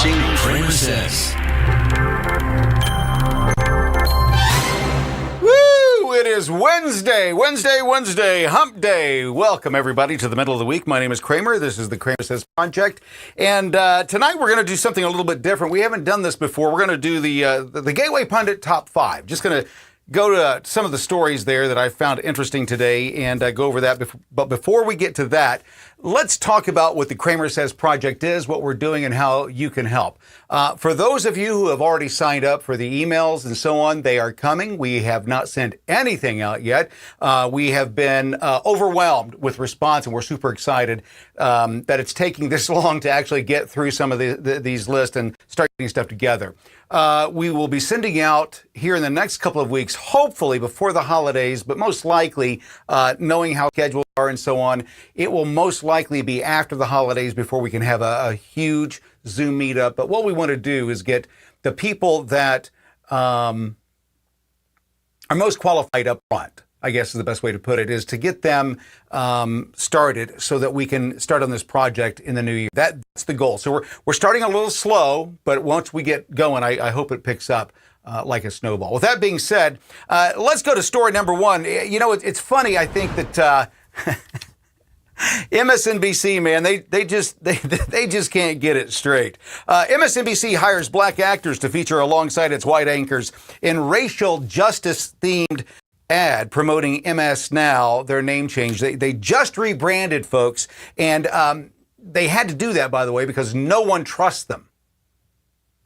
watching CramerSez. Woo! It is Wednesday, hump day. Welcome, everybody, to the middle of the week. My name is Kramer. This is the CramerSez Project. And tonight we're going to do something a little bit different. We haven't done this before. We're going to do the Gateway Pundit Top 5. Just going to go to some of the stories there that I found interesting today and go over that. But before we get to that, let's talk about what the CramerSez Project is, what we're doing, and how you can help. For those of you who have already signed up for the emails and so on, they are coming. We have not sent anything out yet. We have been overwhelmed with response, and we're super excited that it's taking this long to actually get through some of these lists and start getting stuff together. We will be sending out here in the next couple of weeks, hopefully before the holidays, but most likely, knowing how schedules are and so on, it will most likely be after the holidays before we can have a huge Zoom meetup. But what we want to do is get the people that are most qualified up front, I guess is the best way to put it, is to get them started so that we can start on this project in the new year. That's the goal. So we're starting a little slow, but once we get going, I hope it picks up like a snowball. With that being said, let's go to story number one. You know, it's funny, I think, that MSNBC, man, they just can't get it straight. MSNBC hires black actors to feature alongside its white anchors in racial justice-themed ad promoting MS Now, their name change. They just rebranded, folks, and they had to do that, by the way, because no one trusts them.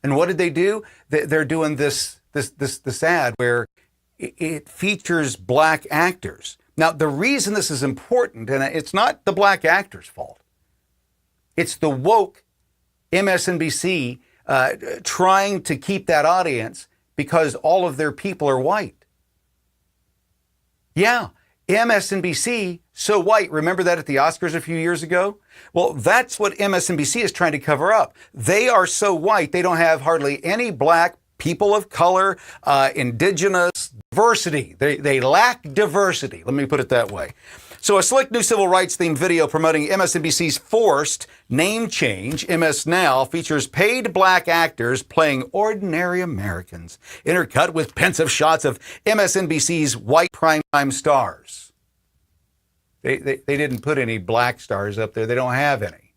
And what did they do? They're doing this ad where it features black actors. Now, the reason this is important, and it's not the black actors' fault, it's the woke MSNBC trying to keep that audience because all of their people are white. Yeah, MSNBC, so white. Remember that at the Oscars a few years ago? Well, that's what MSNBC is trying to cover up. They are so white, they don't have hardly any black, people of color, indigenous, diversity. They lack diversity. Let me put it that way. So a slick new civil rights themed video promoting MSNBC's forced name change, MS Now, features paid black actors playing ordinary Americans, intercut with pensive shots of MSNBC's white primetime stars. They didn't put any black stars up there. They don't have any.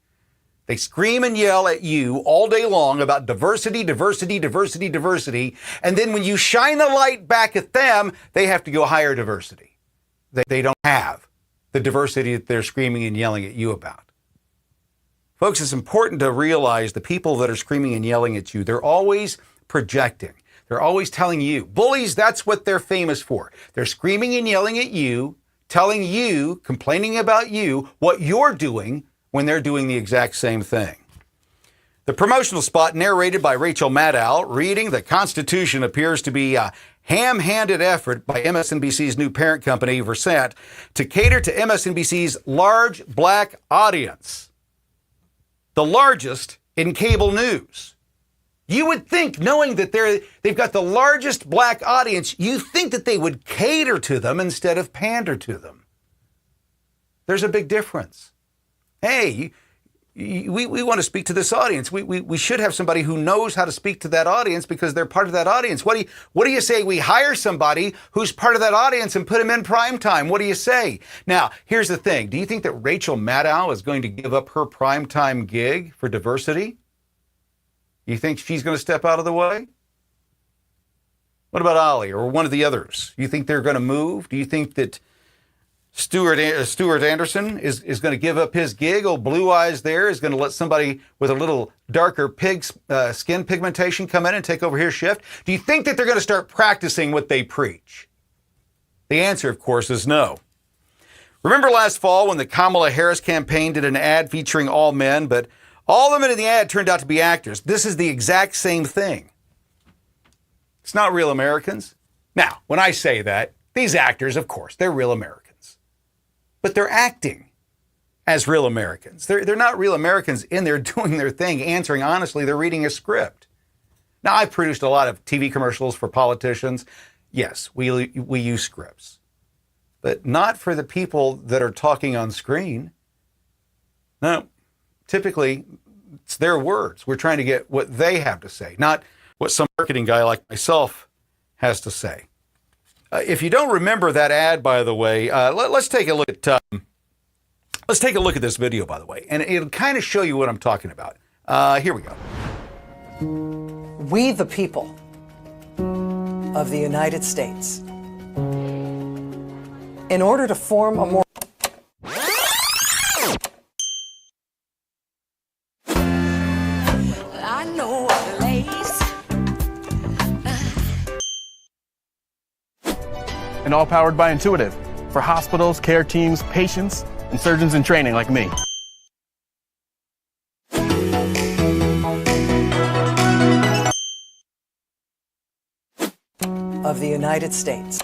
They scream and yell at you all day long about diversity, diversity, diversity, diversity. And then when you shine the light back at them, they have to go hire diversity. They don't have the diversity that they're screaming and yelling at you about. Folks, it's important to realize the people that are screaming and yelling at you, they're always projecting. They're always telling you. Bullies, that's what they're famous for. They're screaming and yelling at you, telling you, complaining about you, what you're doing when they're doing the exact same thing. The promotional spot, narrated by Rachel Maddow, reading the Constitution, appears to be a ham-handed effort by MSNBC's new parent company, Versant, to cater to MSNBC's large black audience, the largest in cable news. You would think, knowing that they've got the largest black audience, you think that they would cater to them instead of pander to them. There's a big difference. Hey, we want to speak to this audience. We should have somebody who knows how to speak to that audience because they're part of that audience. What do you say we hire somebody who's part of that audience and put them in prime time? What do you say? Now, here's the thing. Do you think that Rachel Maddow is going to give up her prime time gig for diversity? You think she's going to step out of the way? What about Ollie or one of the others? You think they're going to move? Do you think that Stuart Anderson is going to give up his gig? Old Blue Eyes there is going to let somebody with a little darker skin pigmentation come in and take over his shift? Do you think that they're going to start practicing what they preach? The answer, of course, is no. Remember last fall when the Kamala Harris campaign did an ad featuring all men, but all the men in the ad turned out to be actors? This is the exact same thing. It's not real Americans. Now, when I say that, these actors, of course, they're real Americans. But they're acting as real Americans. They're not real Americans in there doing their thing, answering honestly. They're reading a script. Now, I've produced a lot of TV commercials for politicians. Yes, we use scripts. But not for the people that are talking on screen. No, typically, It's their words. We're trying to get what they have to say, not what some marketing guy like myself has to say. If you don't remember that ad, by the way, let's take a look at this video, by the way, and it'll kind of show you what I'm talking about. Here we go. We the people of the United States, in order to form a more I know a place. And all powered by Intuitive for hospitals, care teams, patients, and surgeons in training like me. of the United States.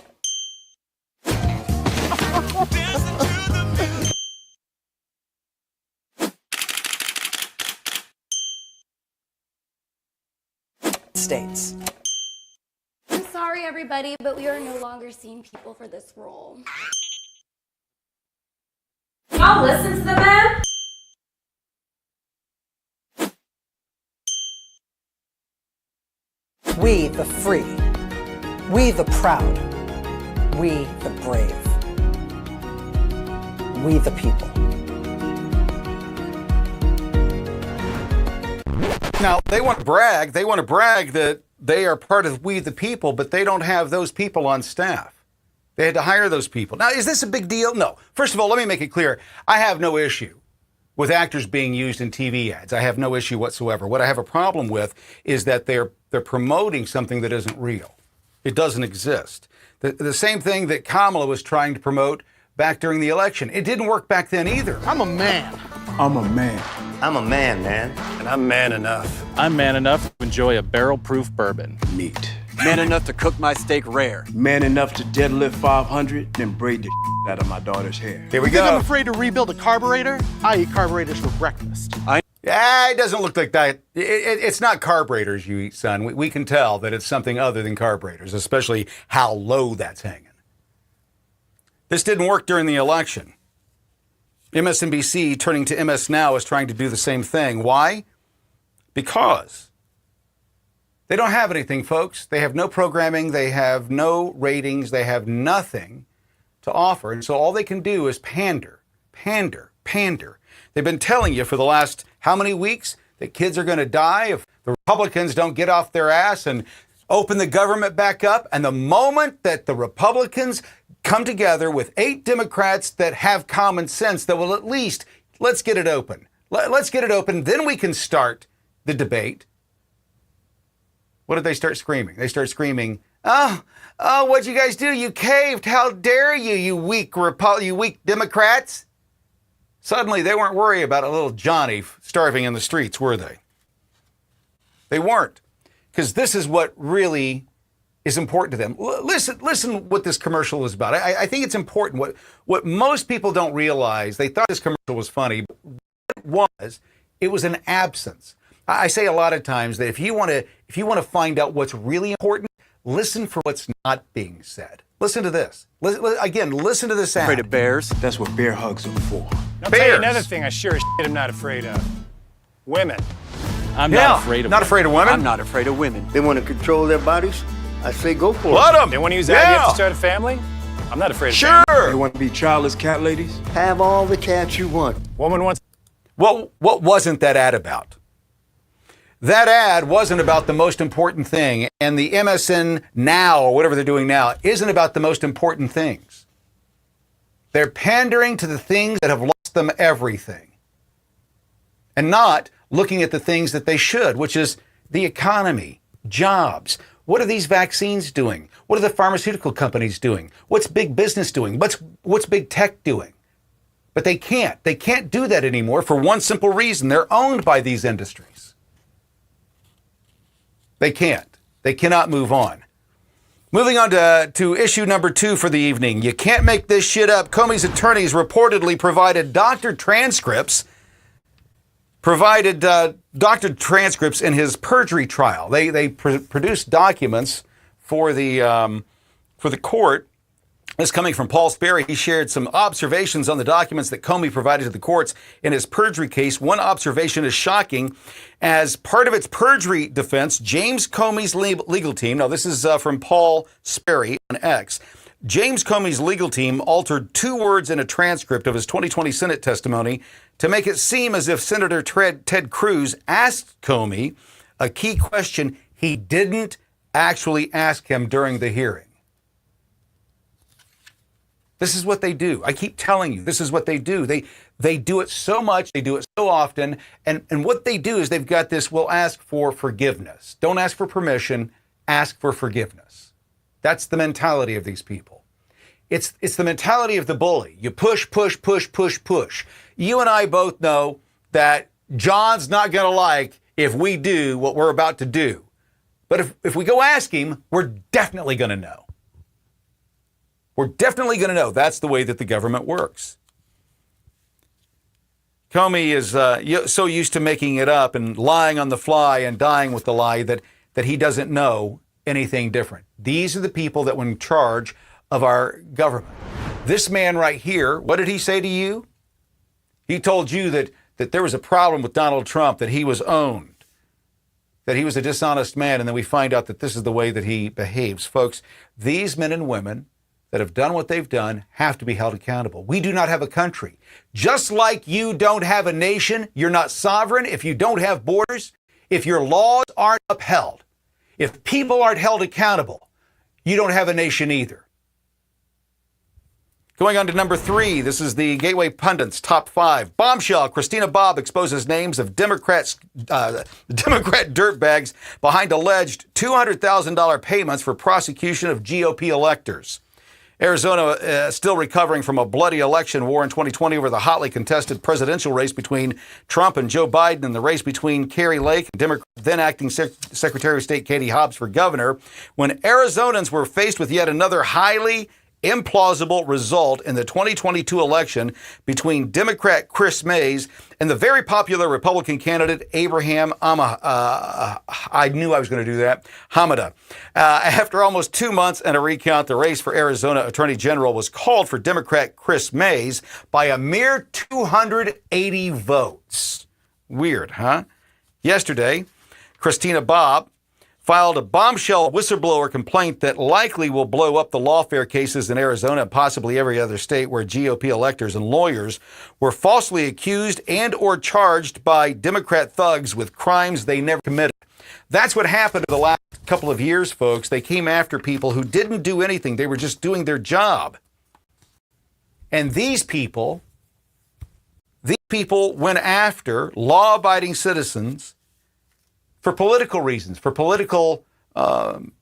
States. I'm sorry, everybody, but we are no longer seeing people for this role. Y'all listen to the man? We the free. We the proud. We the brave. We the people. Now, they want to brag. They want to brag that they are part of We the People, but they don't have those people on staff. They had to hire those people. Now, is this a big deal? No. First of all, let me make it clear. I have no issue with actors being used in TV ads. I have no issue whatsoever. What I have a problem with is that they're promoting something that isn't real. It doesn't exist. The same thing that Kamala was trying to promote back during the election. It didn't work back then either. I'm a man. I'm a man. I'm a man, man. And I'm man enough. I'm man enough to enjoy a barrel-proof bourbon. Meat. Man enough to cook my steak rare. Man enough to deadlift 500, then braid the out of my daughter's hair. Here we You think I'm go. afraid to rebuild a carburetor? I eat carburetors for breakfast. Yeah, it doesn't look like that. It's not carburetors you eat, son. We can tell that it's something other than carburetors, especially how low that's hanging. This didn't work during the election. MSNBC, turning to MS Now, is trying to do the same thing. Why? Because they don't have anything, folks. They have no programming. They have no ratings. They have nothing to offer. And so all they can do is pander, pander, pander. They've been telling you for the last how many weeks that kids are going to die if the Republicans don't get off their ass and open the government back up. And the moment that the Republicans come together with 8 Democrats that have common sense that will at least, let's get it open. Let's get it open. Then we can start the debate. What did they start screaming? They start screaming, oh, what'd you guys do? You caved. How dare you, you weak Democrats? Suddenly, they weren't worried about a little Johnny starving in the streets, were they? They weren't. Because this is what really is important to them. Listen what this commercial is about. I think it's important. What most people don't realize, they thought this commercial was funny, but it was an absence. I say a lot of times that if you want to find out what's really important, listen for what's not being said. Listen to this. Again, listen to this ad. Afraid of bears? That's what bear hugs are for. I'll tell you Bears. another thing I sure as shit am not afraid of. Women. I'm not afraid of not women. afraid of women. I'm not afraid of women. They want to control their bodies? I say go for Let it. them. They want to use IVF to start a family? I'm not afraid of family. They Sure. want to be childless cat ladies? Have all the cats you want. Woman wants. What wasn't that ad about? That ad wasn't about the most important thing, and the MSN Now, or whatever they're doing now, isn't about the most important things. They're pandering to the things that have lost them everything, and not looking at the things that they should, which is the economy, jobs. What are these vaccines doing? What are the pharmaceutical companies doing? What's big business doing? What's big tech doing? But they can't. They can't do that anymore for one simple reason. They're owned by these industries. They can't. They cannot move on. Moving on to issue number 2 for the evening. You can't make this shit up. Comey's attorneys reportedly provided doctored transcripts in his perjury trial. They produced documents for the court This coming from Paul Sperry. He shared some observations on the documents that Comey provided to the courts in his perjury case. One observation is shocking. As part of its perjury defense, James Comey's legal team, now this is from Paul Sperry on X, James Comey's legal team altered 2 words in a transcript of his 2020 Senate testimony to make it seem as if Senator Ted Cruz asked Comey a key question he didn't actually ask him during the hearing. This is what they do. I keep telling you, this is what they do. They do it so much, they do it so often, and what they do is they've got this, we'll ask for forgiveness. Don't ask for permission, ask for forgiveness. That's the mentality of these people. It's the mentality of the bully. You push, push, push, push, push. You and I both know that John's not going to like if we do what we're about to do. But if we go ask him, we're definitely going to know. We're definitely going to know. That's the way that the government works. Comey is so used to making it up and lying on the fly and dying with the lie that he doesn't know anything different. These are the people that were in charge of our government. This man right here, what did he say to you? He told you that there was a problem with Donald Trump, that he was owned, that he was a dishonest man, and then we find out that this is the way that he behaves. Folks, these men and women that have done what they've done have to be held accountable. We do not have a country. Just like you don't have a nation, you're not sovereign if you don't have borders, if your laws aren't upheld, if people aren't held accountable, you don't have a nation either. Going on to number 3, this is the Gateway Pundit's top 5. Bombshell, Christina Bobb exposes names of Democrat dirtbags behind alleged $200,000 payments for prosecution of GOP electors. Arizona still recovering from a bloody election war in 2020 over the hotly contested presidential race between Trump and Joe Biden and the race between Kari Lake and Democrat then acting Secretary of State Katie Hobbs for governor, when Arizonans were faced with yet another highly implausible result in the 2022 election between Democrat Chris Mays and the very popular Republican candidate Abraham I knew I was going to do that, Hamada. After almost 2 months and a recount, the race for Arizona Attorney General was called for Democrat Chris Mays by a mere 280 votes. Weird, huh? Yesterday, Christina Bobb filed a bombshell whistleblower complaint that likely will blow up the lawfare cases in Arizona and possibly every other state where GOP electors and lawyers were falsely accused and or charged by Democrat thugs with crimes they never committed. That's what happened in the last couple of years, folks. They came after people who didn't do anything. They were just doing their job. And these people went after law-abiding citizens for political reasons, for political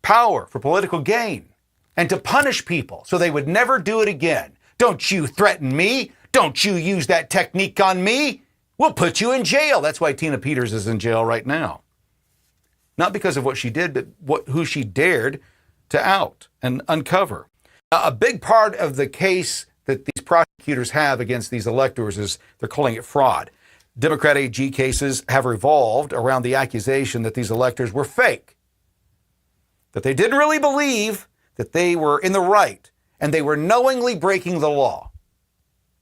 power, for political gain, and to punish people so they would never do it again. Don't you threaten me. Don't you use that technique on me. We'll put you in jail. That's why Tina Peters is in jail right now. Not because of what she did, but who she dared to out and uncover. Now, a big part of the case that these prosecutors have against these electors is they're calling it fraud. Democrat AG cases have revolved around the accusation that these electors were fake, that they didn't really believe that they were in the right, and they were knowingly breaking the law.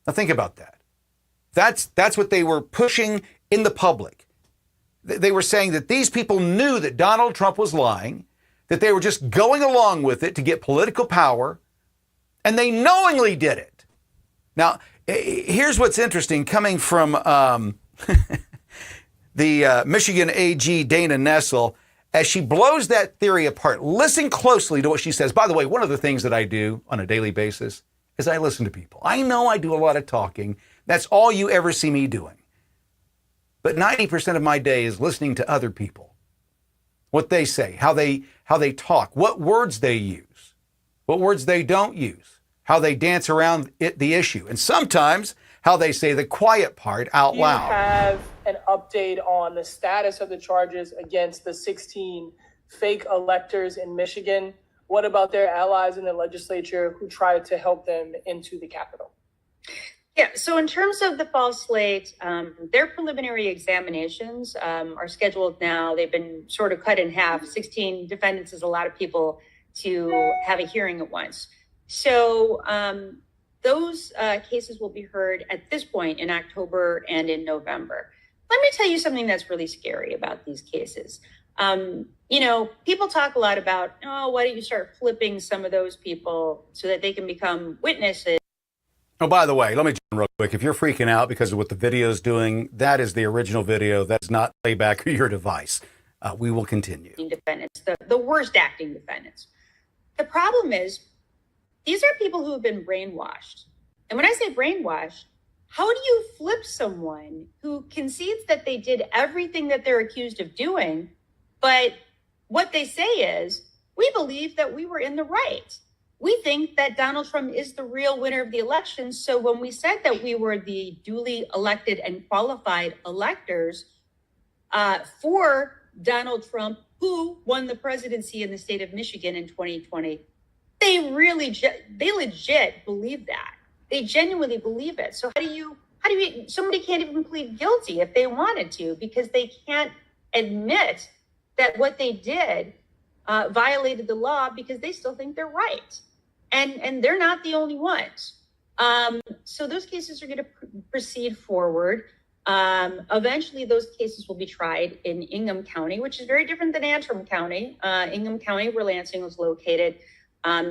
Now think about that. That's what they were pushing in the public. They were saying that these people knew that Donald Trump was lying, that they were just going along with it to get political power, and they knowingly did it. Now, here's what's interesting coming from the Michigan AG Dana Nessel as she blows that theory apart. Listen closely to what she says. By the way, one of the things that I do on a daily basis is I listen to people. I know I do a lot of talking. That's all you ever see me doing. But 90% of my day is listening to other people, what they say, how they talk, what words they use, what words they don't use, how they dance around the issue, and sometimes how they say the quiet part out loud. Do you have an update on the status of the charges against the 16 fake electors in Michigan? What about their allies in the legislature who tried to help them into the Capitol? Yeah, so in terms of the fall slate, their preliminary examinations are scheduled now. They've been sort of cut in half. 16 defendants is a lot of people to have a hearing at once. So those cases will be heard at this point in October and in November. Let me tell you something that's really scary about these cases. People talk a lot about, why don't you start flipping some of those people so that they can become witnesses? Oh, by the way, let me jump in real quick. If you're freaking out because of what the video is doing, that is the original video. That's not playback or your device. We will continue. Defendants, the worst acting defendants. The problem is, these are people who have been brainwashed. And when I say brainwashed, how do you flip someone who concedes that they did everything that they're accused of doing, but what they say is, we believe that we were in the right. We think that Donald Trump is the real winner of the election. So when we said that we were the duly elected and qualified electors for Donald Trump, who won the presidency in the state of Michigan in 2020, they legit believe that. They genuinely believe it. So how do you, somebody can't even plead guilty if they wanted to, because they can't admit that what they did violated the law because they still think they're right. And they're not the only ones. So those cases are going to proceed forward. Eventually, those cases will be tried in Ingham County, which is very different than Antrim County. Ingham County, where Lansing was located,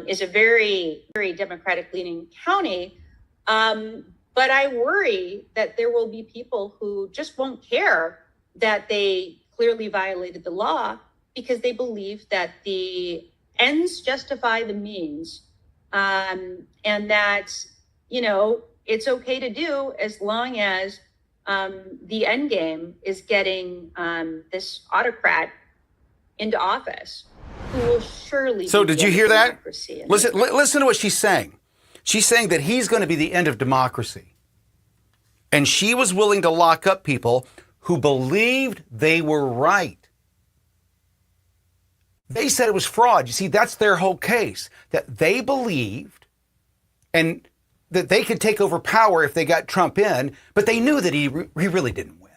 is a very, very Democratic-leaning county. But I worry that there will be people who just won't care that they clearly violated the law because they believe that the ends justify the means, and that, it's okay to do as long as the end game is getting this autocrat into office, who will surely. So did you hear that? Listen to what she's saying. She's saying that he's going to be the end of democracy. And she was willing to lock up people who believed they were right. They said it was fraud. You see, that's their whole case, that they believed and that they could take over power if they got Trump in, but they knew that he really didn't win.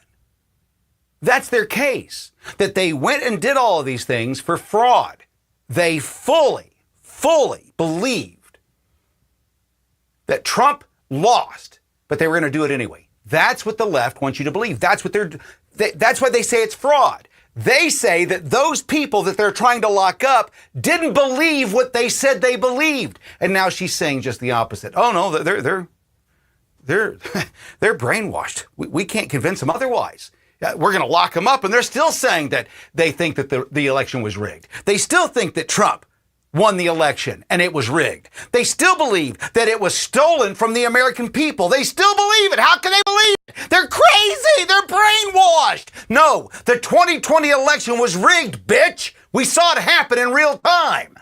That's their case, that they went and did all of these things for fraud. They fully believed that Trump lost, but they were going to do it anyway. That's what the left wants you to believe. That's why they say it's fraud. They say that those people that they're trying to lock up didn't believe what they said they believed. And now she's saying just the opposite. Oh no, they're brainwashed. We can't convince them otherwise. We're going to lock them up, and they're still saying that they think that the election was rigged. They still think that Trump won the election and it was rigged. They still believe that it was stolen from the American people. They still believe it. How can they believe it? They're crazy. They're brainwashed. No, the 2020 election was rigged, bitch. We saw it happen in real time.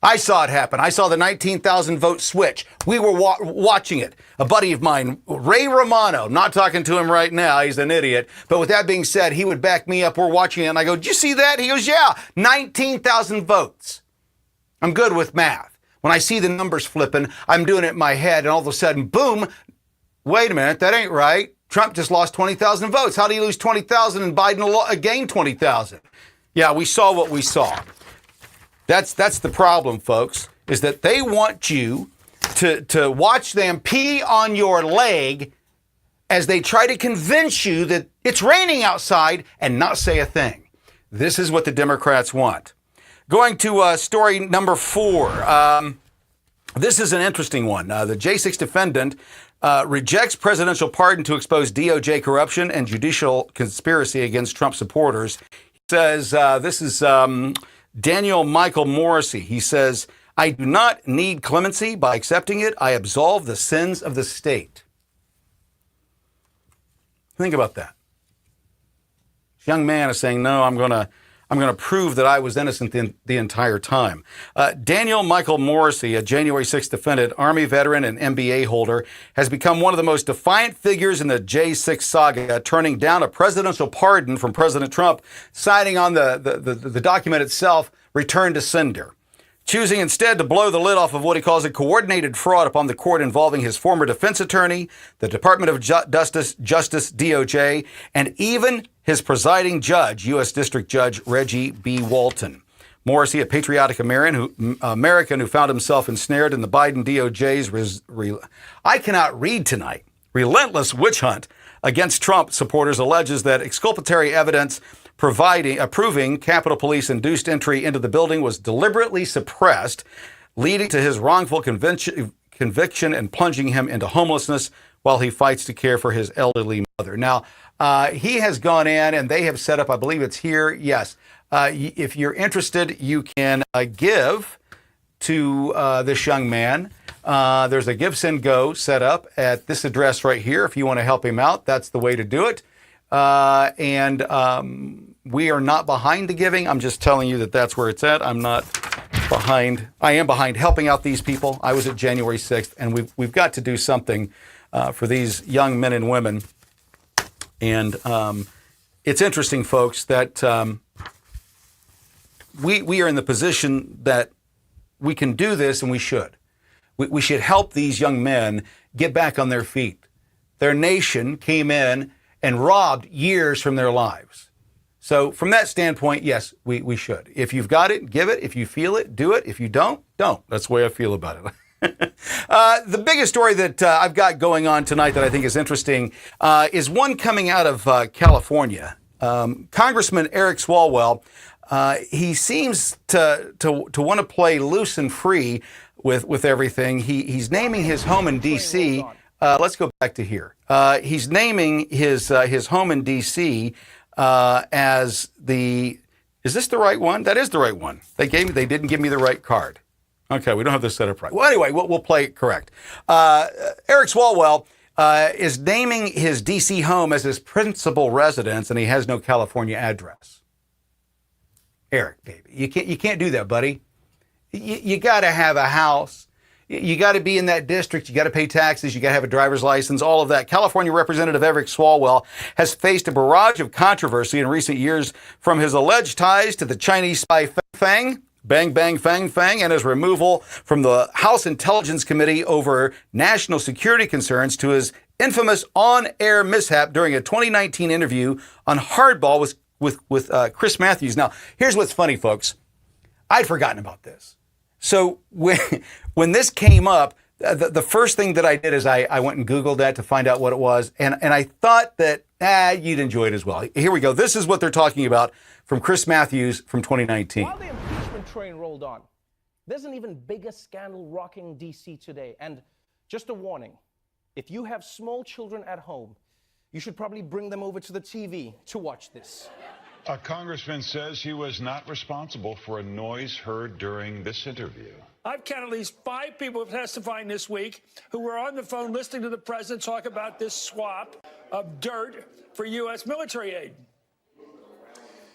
I saw it happen. I saw the 19,000 vote switch. We were watching it. A buddy of mine, Ray Romano, not talking to him right now. He's an idiot. But with that being said, he would back me up. We're watching it. And I go, did you see that? He goes, yeah, 19,000 votes. I'm good with math. When I see the numbers flipping, I'm doing it in my head. And all of a sudden, boom, wait a minute, that ain't right. Trump just lost 20,000 votes. How do you lose 20,000 and Biden gained 20,000? Yeah, we saw what we saw. That's the problem, folks, is that they want you to watch them pee on your leg as they try to convince you that it's raining outside and not say a thing. This is what the Democrats want. Going to story number 4. This is an interesting one. The J6 defendant rejects presidential pardon to expose DOJ corruption and judicial conspiracy against Trump supporters. He says, this is Daniel Michael Morrissey. He says, I do not need clemency. By accepting it, I absolve the sins of the state. Think about that. This young man is saying, no, I'm going to prove that I was innocent the entire time. Daniel Michael Morrissey, a January 6th defendant, Army veteran and MBA holder, has become one of the most defiant figures in the J6 saga, turning down a presidential pardon from President Trump, signing on the document itself, return to sender. Choosing instead to blow the lid off of what he calls a coordinated fraud upon the court involving his former defense attorney, the Department of Justice, DOJ, and even his presiding judge, U.S. District Judge Reggie B. Walton. Morrissey, a patriotic American who found himself ensnared in the Biden DOJ's I cannot read tonight. Relentless witch hunt against Trump supporters alleges that exculpatory evidence proving Capitol Police induced entry into the building was deliberately suppressed, leading to his wrongful conviction and plunging him into homelessness while he fights to care for his elderly mother. Now, he has gone in and they have set up, I believe it's here. Yes. If you're interested, you can give to this young man. There's a Give, Send, Go set up at this address right here. If you want to help him out, that's the way to do it. We are not behind the giving. I'm just telling you that that's where it's at. I'm not behind. I am behind helping out these people. I was at January 6th, and we've got to do something for these young men and women. And it's interesting, folks, that we are in the position that we can do this, and we should. We should help these young men get back on their feet. Their nation came in and robbed years from their lives. So from that standpoint, yes, we should. If you've got it, give it. If you feel it, do it. If you don't, don't. That's the way I feel about it. The biggest story that I've got going on tonight that I think is interesting is one coming out of California. Congressman Eric Swalwell, he seems to want to play loose and free with everything. He's naming his home in D.C. Let's go back to here. He's naming his home in D.C. As the. Is this the right one? That is the right one. They didn't give me the right card. Okay, we don't have this set up right. Well, anyway, we'll play it correct. Eric Swalwell is naming his D.C. home as his principal residence, and he has no California address. Eric, baby, you can't do that, buddy. You got to have a house. You got to be in that district. You got to pay taxes. You got to have a driver's license, all of that. California Representative Eric Swalwell has faced a barrage of controversy in recent years from his alleged ties to the Chinese spy Fang, Bang Bang Fang Fang, and his removal from the House Intelligence Committee over national security concerns to his infamous on-air mishap during a 2019 interview on Hardball with Chris Matthews. Now, here's what's funny, folks. I'd forgotten about this. So when this came up, the first thing that I did is I went and Googled that to find out what it was. And I thought that you'd enjoy it as well. Here we go. This is what they're talking about from Chris Matthews from 2019. While the impeachment train rolled on, there's an even bigger scandal rocking D.C. today. And just a warning, if you have small children at home, you should probably bring them over to the TV to watch this. A congressman says he was not responsible for a noise heard during this interview. I've counted at least 5 people testifying this week who were on the phone listening to the president talk about this swap of dirt for U.S. military aid.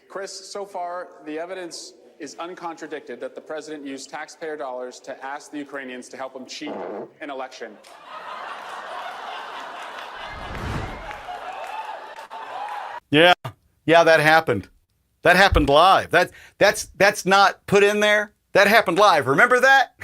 Chris, so far, the evidence is uncontradicted that the president used taxpayer dollars to ask the Ukrainians to help him cheat an election. Yeah, that happened. That happened live. That's not put in there. That happened live. Remember that?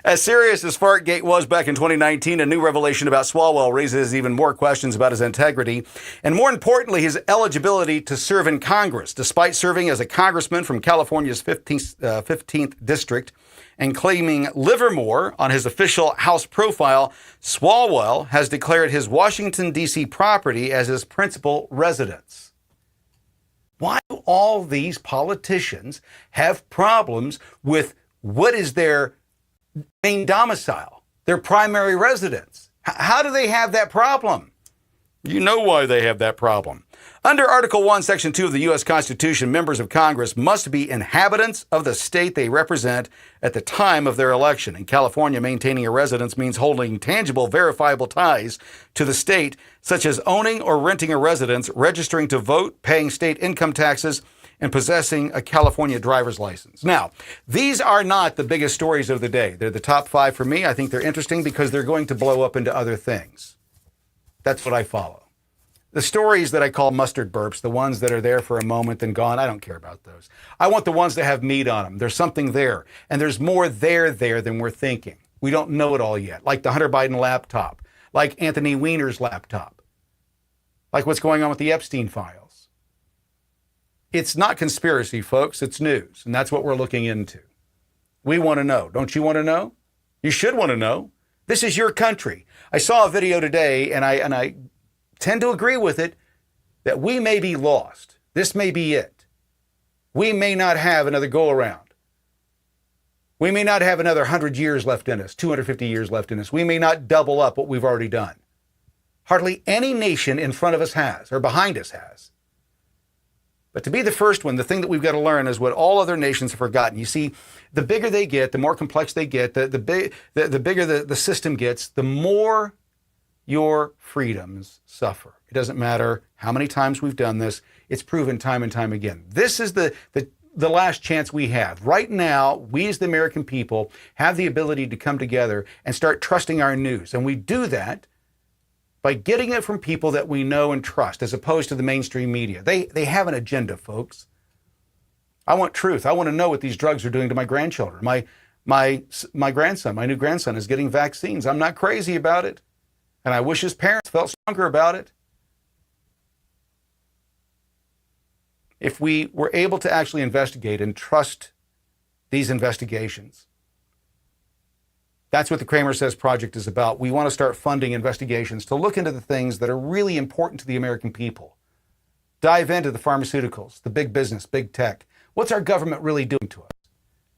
As serious as Fartgate was back in 2019, a new revelation about Swalwell raises even more questions about his integrity and, more importantly, his eligibility to serve in Congress. Despite serving as a congressman from California's 15th district and claiming Livermore on his official House profile, Swalwell has declared his Washington, D.C. property as his principal residence. Why do all these politicians have problems with what is their main domicile, their primary residence? How do they have that problem? You know why they have that problem. Under Article 1, Section 2 of the U.S. Constitution, members of Congress must be inhabitants of the state they represent at the time of their election. In California, maintaining a residence means holding tangible, verifiable ties to the state, such as owning or renting a residence, registering to vote, paying state income taxes, and possessing a California driver's license. Now, these are not the biggest stories of the day. They're the top 5 for me. I think they're interesting because they're going to blow up into other things. That's what I follow. The stories that I call mustard burps, the ones that are there for a moment and gone, I don't care about those. I want the ones that have meat on them. There's something there. And there's more there than we're thinking. We don't know it all yet. Like the Hunter Biden laptop. Like Anthony Weiner's laptop. Like what's going on with the Epstein files. It's not conspiracy, folks. It's news. And that's what we're looking into. We want to know. Don't you want to know? You should want to know. This is your country. I saw a video today, and I tend to agree with it, that we may be lost. This may be it. We may not have another go-around. We may not have another 100 years left in us, 250 years left in us. We may not double up what we've already done. Hardly any nation in front of us has, or behind us has. But to be the first one, the thing that we've got to learn is what all other nations have forgotten. You see, the bigger they get, the more complex they get, the bigger the system gets, the more your freedoms suffer. It doesn't matter how many times we've done this. It's proven time and time again. This is the last chance we have. Right now, we as the American people have the ability to come together and start trusting our news. And we do that by getting it from people that we know and trust, as opposed to the mainstream media. They have an agenda, folks. I want truth. I want to know what these drugs are doing to my grandchildren. My grandson, my new grandson, is getting vaccines. I'm not crazy about it. And I wish his parents felt stronger about it. If we were able to actually investigate and trust these investigations, that's what the CramerSez Project is about. We want to start funding investigations to look into the things that are really important to the American people. Dive into the pharmaceuticals, the big business, big tech. What's our government really doing to us?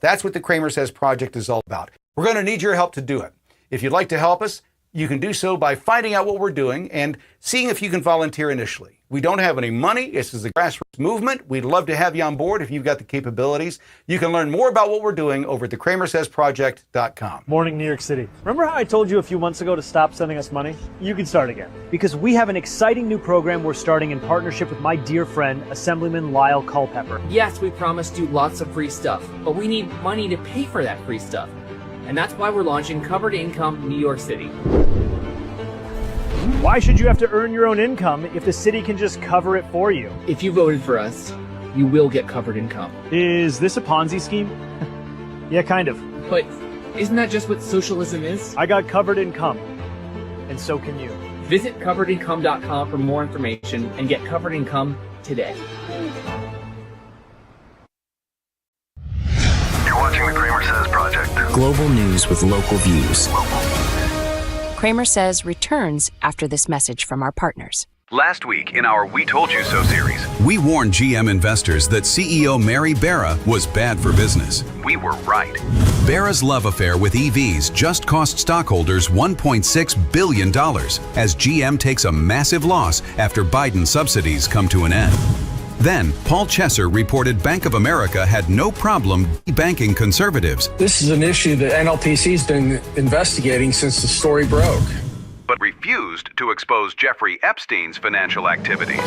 That's what the CramerSez Project is all about. We're going to need your help to do it. If you'd like to help us, you can do so by finding out what we're doing and seeing if you can volunteer initially. We don't have any money. This is a grassroots movement. We'd love to have you on board if you've got the capabilities. You can learn more about what we're doing over at the CramerSezProject.com. Morning, New York City. Remember how I told you a few months ago to stop sending us money? You can start again. Because we have an exciting new program we're starting in partnership with my dear friend, Assemblyman Lyle Culpepper. Yes, we promised you lots of free stuff, but we need money to pay for that free stuff. And that's why we're launching Covered Income New York City. Why should you have to earn your own income if the city can just cover it for you? If you voted for us, you will get covered income. Is this a Ponzi scheme? Yeah, kind of. But isn't that just what socialism is? I got covered income, and so can you. Visit coverincome.com for more information and get covered income today. You're watching the CramerSez Project. Global news with local views. CramerSez returns after this message from our partners. Last week in our We Told You So series, we warned GM investors that CEO Mary Barra was bad for business. We were right. Barra's love affair with EVs just cost stockholders $1.6 billion as GM takes a massive loss after Biden subsidies come to an end. Then, Paul Chesser reported Bank of America had no problem banking conservatives. This is an issue that NLPC's been investigating since the story broke. But refused to expose Jeffrey Epstein's financial activities.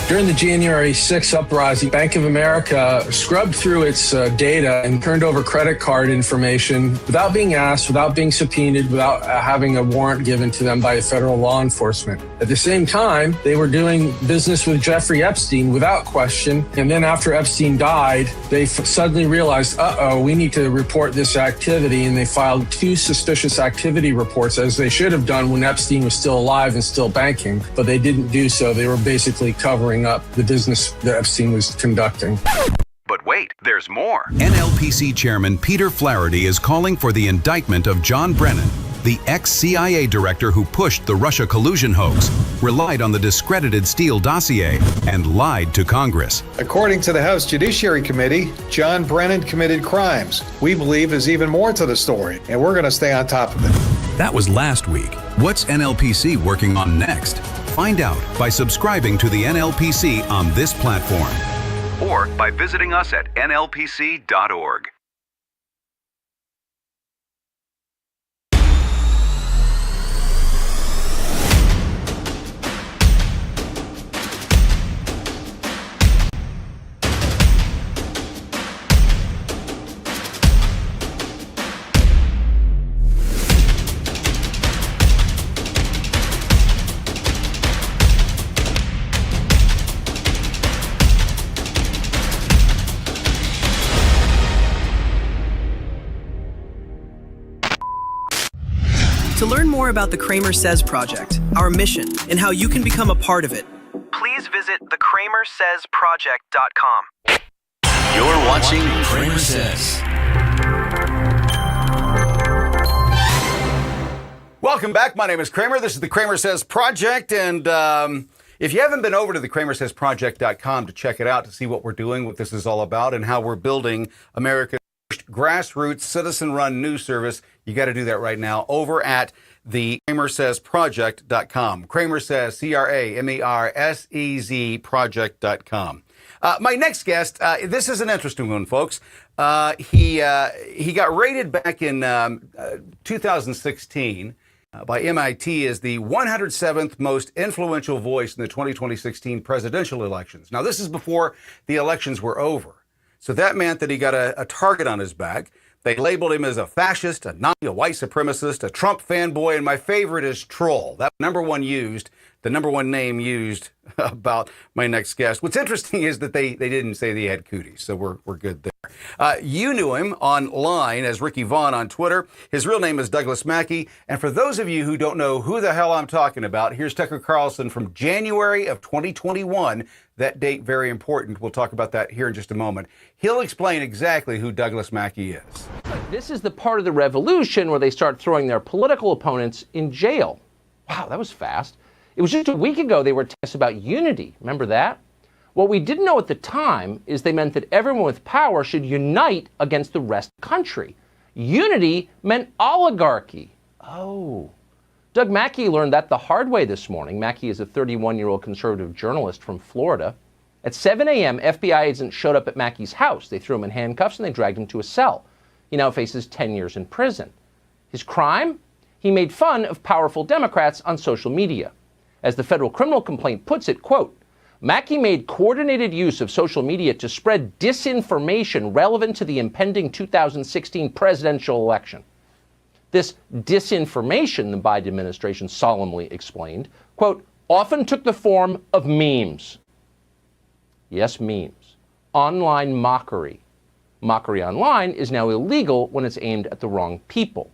During the January 6th uprising, Bank of America scrubbed through its data and turned over credit card information without being asked, without being subpoenaed, without having a warrant given to them by federal law enforcement. At the same time, they were doing business with Jeffrey Epstein without question. And then after Epstein died, they suddenly realized, we need to report this activity. And they filed 2 suspicious activity reports, as they should have done when Epstein was still alive and still banking, but they didn't do so. They were basically covering up the business that Epstein was conducting. But wait, there's more. NLPC Chairman Peter Flaherty is calling for the indictment of John Brennan, the ex-CIA director who pushed the Russia collusion hoax, relied on the discredited Steele dossier, and lied to Congress. According to the House Judiciary Committee, John Brennan committed crimes. We believe there's even more to the story, and we're going to stay on top of it. That was last week. What's NLPC working on next? Find out by subscribing to the NLPC on this platform or by visiting us at nlpc.org. To learn more about the CramerSez Project, our mission, and how you can become a part of it, Please visit visit thecramersezproject.com. You're watching Kramer Says. Welcome back. My name is Kramer. This is the Kramer Says Project. And if you haven't been over to the CramerSezProject.com to check it out, to see what we're doing, what this is all about, and how we're building America's first grassroots citizen-run news service, you got to do that right now over at the CramerSezProject.com. Kramer Says, CramerSez Project.com. My next guest, this is an interesting one, folks. He got rated back in 2016 by MIT as the 107th most influential voice in the 2016 presidential elections. Now, this is before the elections were over. So that meant that he got a target on his back. They labeled him as a fascist, a Nazi, a white supremacist, a Trump fanboy, and my favorite is troll. That the number one name used about my next guest. What's interesting is that they didn't say they had cooties, so we're good there. You knew him online as Ricky Vaughn on Twitter. His real name is Douglas Mackey. And for those of you who don't know who the hell I'm talking about, here's Tucker Carlson from January of 2021. That date, very important. We'll talk about that here in just a moment. He'll explain exactly who Douglas Mackey is. This is the part of the revolution where they start throwing their political opponents in jail. Wow, that was fast. It was just a week ago they were telling us about unity. Remember that? What we didn't know at the time is they meant that everyone with power should unite against the rest of the country. Unity meant oligarchy. Oh. Doug Mackey learned that the hard way this morning. Mackey is a 31-year-old conservative journalist from Florida. At 7 a.m., FBI agents showed up at Mackey's house. They threw him in handcuffs and they dragged him to a cell. He now faces 10 years in prison. His crime? He made fun of powerful Democrats on social media. As the federal criminal complaint puts it, quote, Mackey made coordinated use of social media to spread disinformation relevant to the impending 2016 presidential election. This disinformation, the Biden administration solemnly explained, quote, often took the form of memes. Yes, memes. Online mockery. Mockery online is now illegal when it's aimed at the wrong people.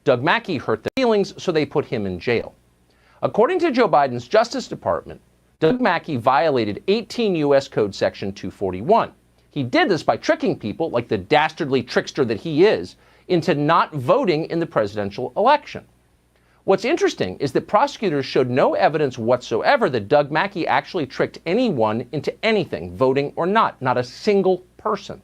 Doug Mackey hurt their feelings, so they put him in jail. According to Joe Biden's Justice Department, Doug Mackey violated 18 U.S. Code Section 241. He did this by tricking people, like the dastardly trickster that he is, into not voting in the presidential election. What's interesting is that prosecutors showed no evidence whatsoever that Doug Mackey actually tricked anyone into anything, voting or not a single person.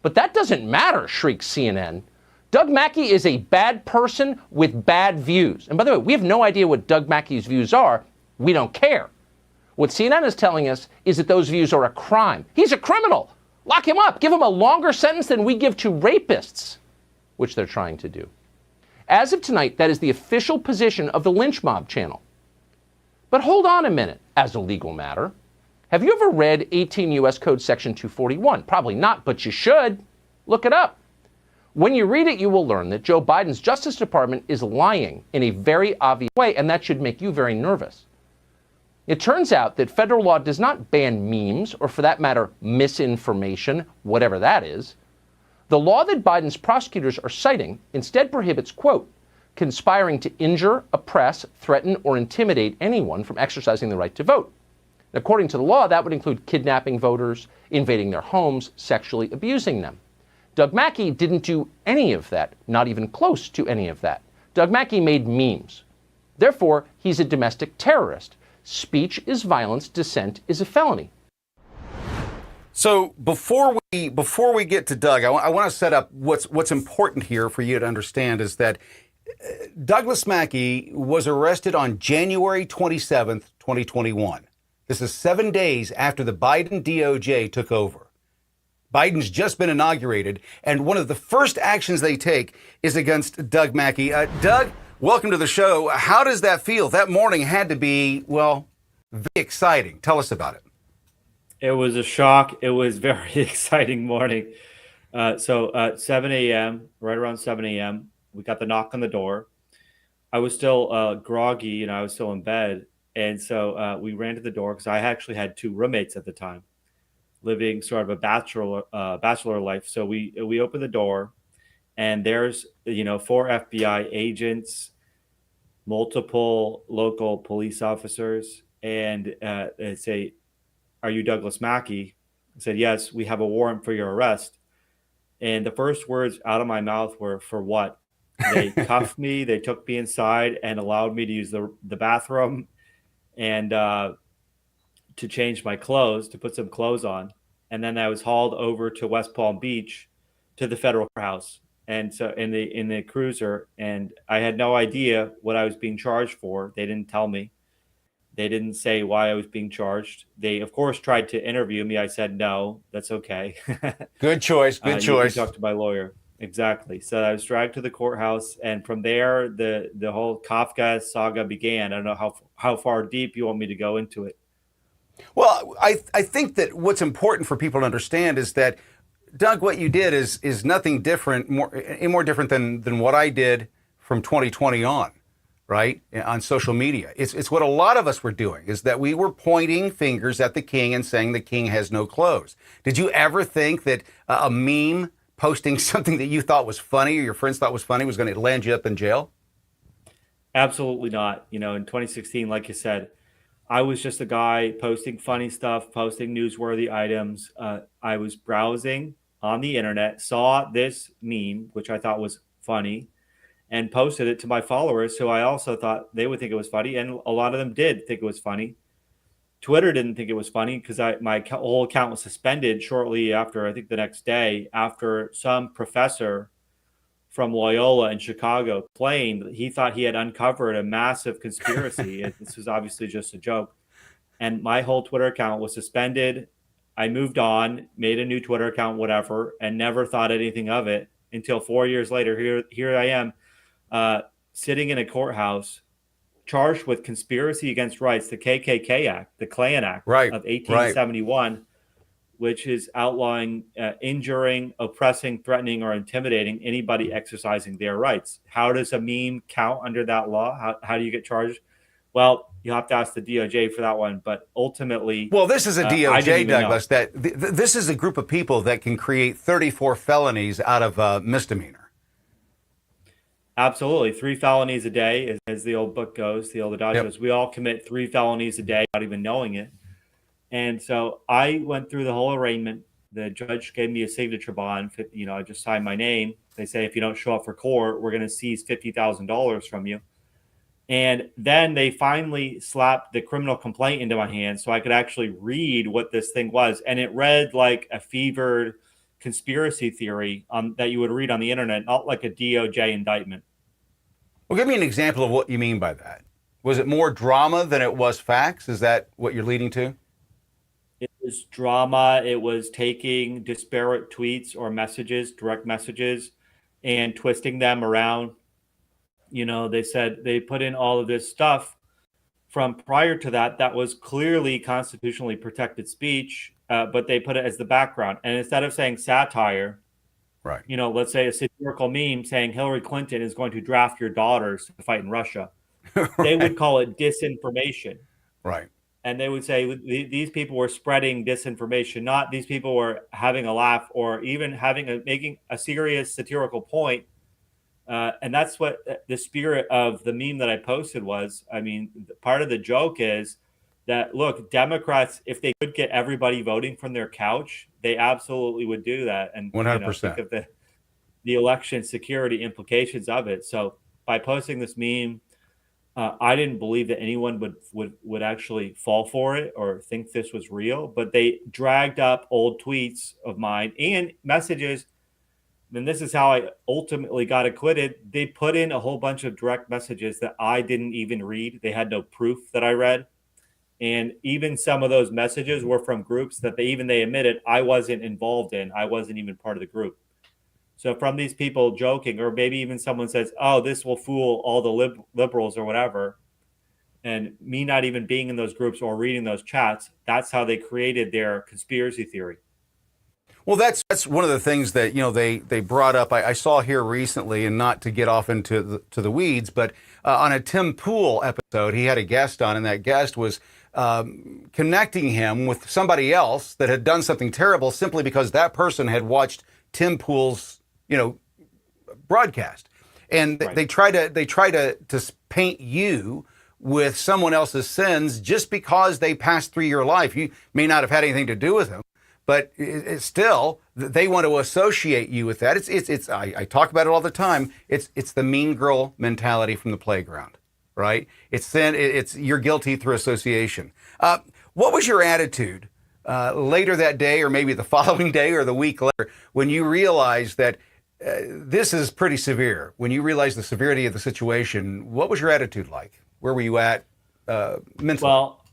But that doesn't matter, shrieks CNN. Doug Mackey is a bad person with bad views. And by the way, we have no idea what Doug Mackey's views are. We don't care. What CNN is telling us is that those views are a crime. He's a criminal. Lock him up. Give him a longer sentence than we give to rapists, which they're trying to do. As of tonight, that is the official position of the Lynch Mob channel. But hold on a minute, as a legal matter. Have you ever read 18 U.S. Code Section 241? Probably not, but you should. Look it up. When you read it, you will learn that Joe Biden's Justice Department is lying in a very obvious way, and that should make you very nervous. It turns out that federal law does not ban memes, or for that matter, misinformation, whatever that is. The law that Biden's prosecutors are citing instead prohibits, quote, conspiring to injure, oppress, threaten, or intimidate anyone from exercising the right to vote. According to the law, that would include kidnapping voters, invading their homes, sexually abusing them. Doug Mackey didn't do any of that, not even close to any of that. Doug Mackey made memes. Therefore, he's a domestic terrorist. Speech is violence, dissent is a felony. So before we get to Doug, I want to set up what's important here for you to understand is that Douglas Mackey was arrested on January 27th, 2021. This is 7 days after the Biden DOJ took over. Biden's just been inaugurated, and one of the first actions they take is against Doug Mackey. Doug, welcome to the show. How does that feel? That morning had to be, well, very exciting. Tell us about it. It was a shock. It was a very exciting morning. So 7 a.m., right around 7 a.m., we got the knock on the door. I was still groggy, and I was still in bed. And so we ran to the door because I actually had two roommates at the time, living sort of a bachelor life. So we opened the door, and there's 4 FBI agents, multiple local police officers, and they say, "Are you Douglas Mackey?" I said, "Yes, we have a warrant for your arrest." And the first words out of my mouth were, "For what?" They cuffed me. They took me inside and allowed me to use the bathroom and to change my clothes, to put some clothes on. And then I was hauled over to West Palm Beach to the federal courthouse. And so in the cruiser, and I had no idea what I was being charged for. They didn't tell me. They didn't say why I was being charged. They, of course, tried to interview me. I said, no, that's okay. Good choice. Good choice. You can talk to my lawyer. Exactly. So I was dragged to the courthouse, and from there, the whole Kafka saga began. I don't know how far deep you want me to go into it. Well, I think that what's important for people to understand is that, Doug, what you did is nothing different, more different than what I did from 2020 on, right? On social media. It's what a lot of us were doing, is that we were pointing fingers at the king and saying the king has no clothes. Did you ever think that a meme posting something that you thought was funny or your friends thought was funny was going to land you up in jail? Absolutely not. In 2016, like you said, I was just a guy posting funny stuff, posting newsworthy items. I was browsing on the internet, saw this meme, which I thought was funny, and posted it to my followers, who I also thought they would think it was funny. And a lot of them did think it was funny. Twitter didn't think it was funny because my whole account was suspended shortly after, I think the next day, after some professor from Loyola in Chicago claimed that he thought he had uncovered a massive conspiracy. This was obviously just a joke. And my whole Twitter account was suspended. I moved on, made a new Twitter account, whatever, and never thought anything of it until 4 years later. Here I am, sitting in a courthouse, charged with conspiracy against rights, the KKK Act, the Klan Act of 1871, which is outlawing injuring, oppressing, threatening, or intimidating anybody exercising their rights. How does a meme count under that law? How do you get charged? Well, you'll have to ask the DOJ for that one. But ultimately... Well, this is a DOJ, Douglas. This is a group of people that can create 34 felonies out of a misdemeanor. Absolutely. 3 felonies a day, as the old book goes, the old adage goes. We all commit 3 felonies a day without even knowing it. And so I went through the whole arraignment. The judge gave me a signature bond. I just signed my name. They say, if you don't show up for court, we're going to seize $50,000 from you. And then they finally slapped the criminal complaint into my hand so I could actually read what this thing was. And it read like a fevered conspiracy theory that you would read on the internet, not like a DOJ indictment. Well, give me an example of what you mean by that. Was it more drama than it was facts? Is that what you're leading to? It was drama. It was taking disparate tweets or messages, direct messages, and twisting them around. They said they put in all of this stuff from prior to that was clearly constitutionally protected speech, but they put it as the background. And instead of saying satire, right? Let's say a satirical meme saying Hillary Clinton is going to draft your daughters to fight in Russia, right. They would call it disinformation. Right. And they would say these people were spreading disinformation, not these people were having a laugh or even making a serious satirical point. And that's what the spirit of the meme that I posted was. I mean, part of the joke is that, look, Democrats, if they could get everybody voting from their couch, they absolutely would do that. And 100%. Think of the election security implications of it. So by posting this meme, I didn't believe that anyone would actually fall for it or think this was real, but they dragged up old tweets of mine and messages. And this is how I ultimately got acquitted. They put in a whole bunch of direct messages that I didn't even read. They had no proof that I read. And even some of those messages were from groups that they admitted I wasn't involved in. I wasn't even part of the group. So from these people joking, or maybe even someone says, oh, this will fool all the liberals or whatever, and me not even being in those groups or reading those chats, that's how they created their conspiracy theory. Well, that's one of the things that, they brought up. I saw here recently, and not to get off into the weeds, but on a Tim Pool episode, he had a guest on, and that guest was connecting him with somebody else that had done something terrible simply because that person had watched Tim Pool's broadcast. And right. they try to paint you with someone else's sins just because they passed through your life. You may not have had anything to do with them, but it's still, they want to associate you with that. I talk about it all the time. It's the mean girl mentality from the playground, right? It's you're guilty through association. What was your attitude later that day, or maybe the following day or the week later, when you realized that this is pretty severe? When you realized the severity of the situation, what was your attitude like? Where were you at mentally? Well,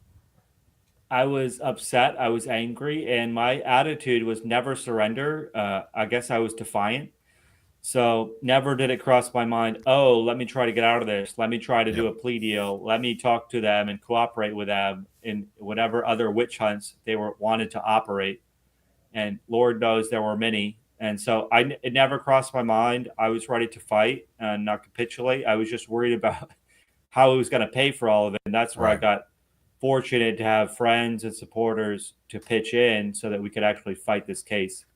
I was upset. I was angry, and my attitude was never surrender. I guess I was defiant. So never did it cross my mind, oh, let me try to get out of this. Let me try to do a plea deal. Let me talk to them and cooperate with them in whatever other witch hunts they wanted to operate. And Lord knows there were many. And so it never crossed my mind. I was ready to fight and not capitulate. I was just worried about how I was going to pay for all of it. And that's where I got fortunate to have friends and supporters to pitch in so that we could actually fight this case.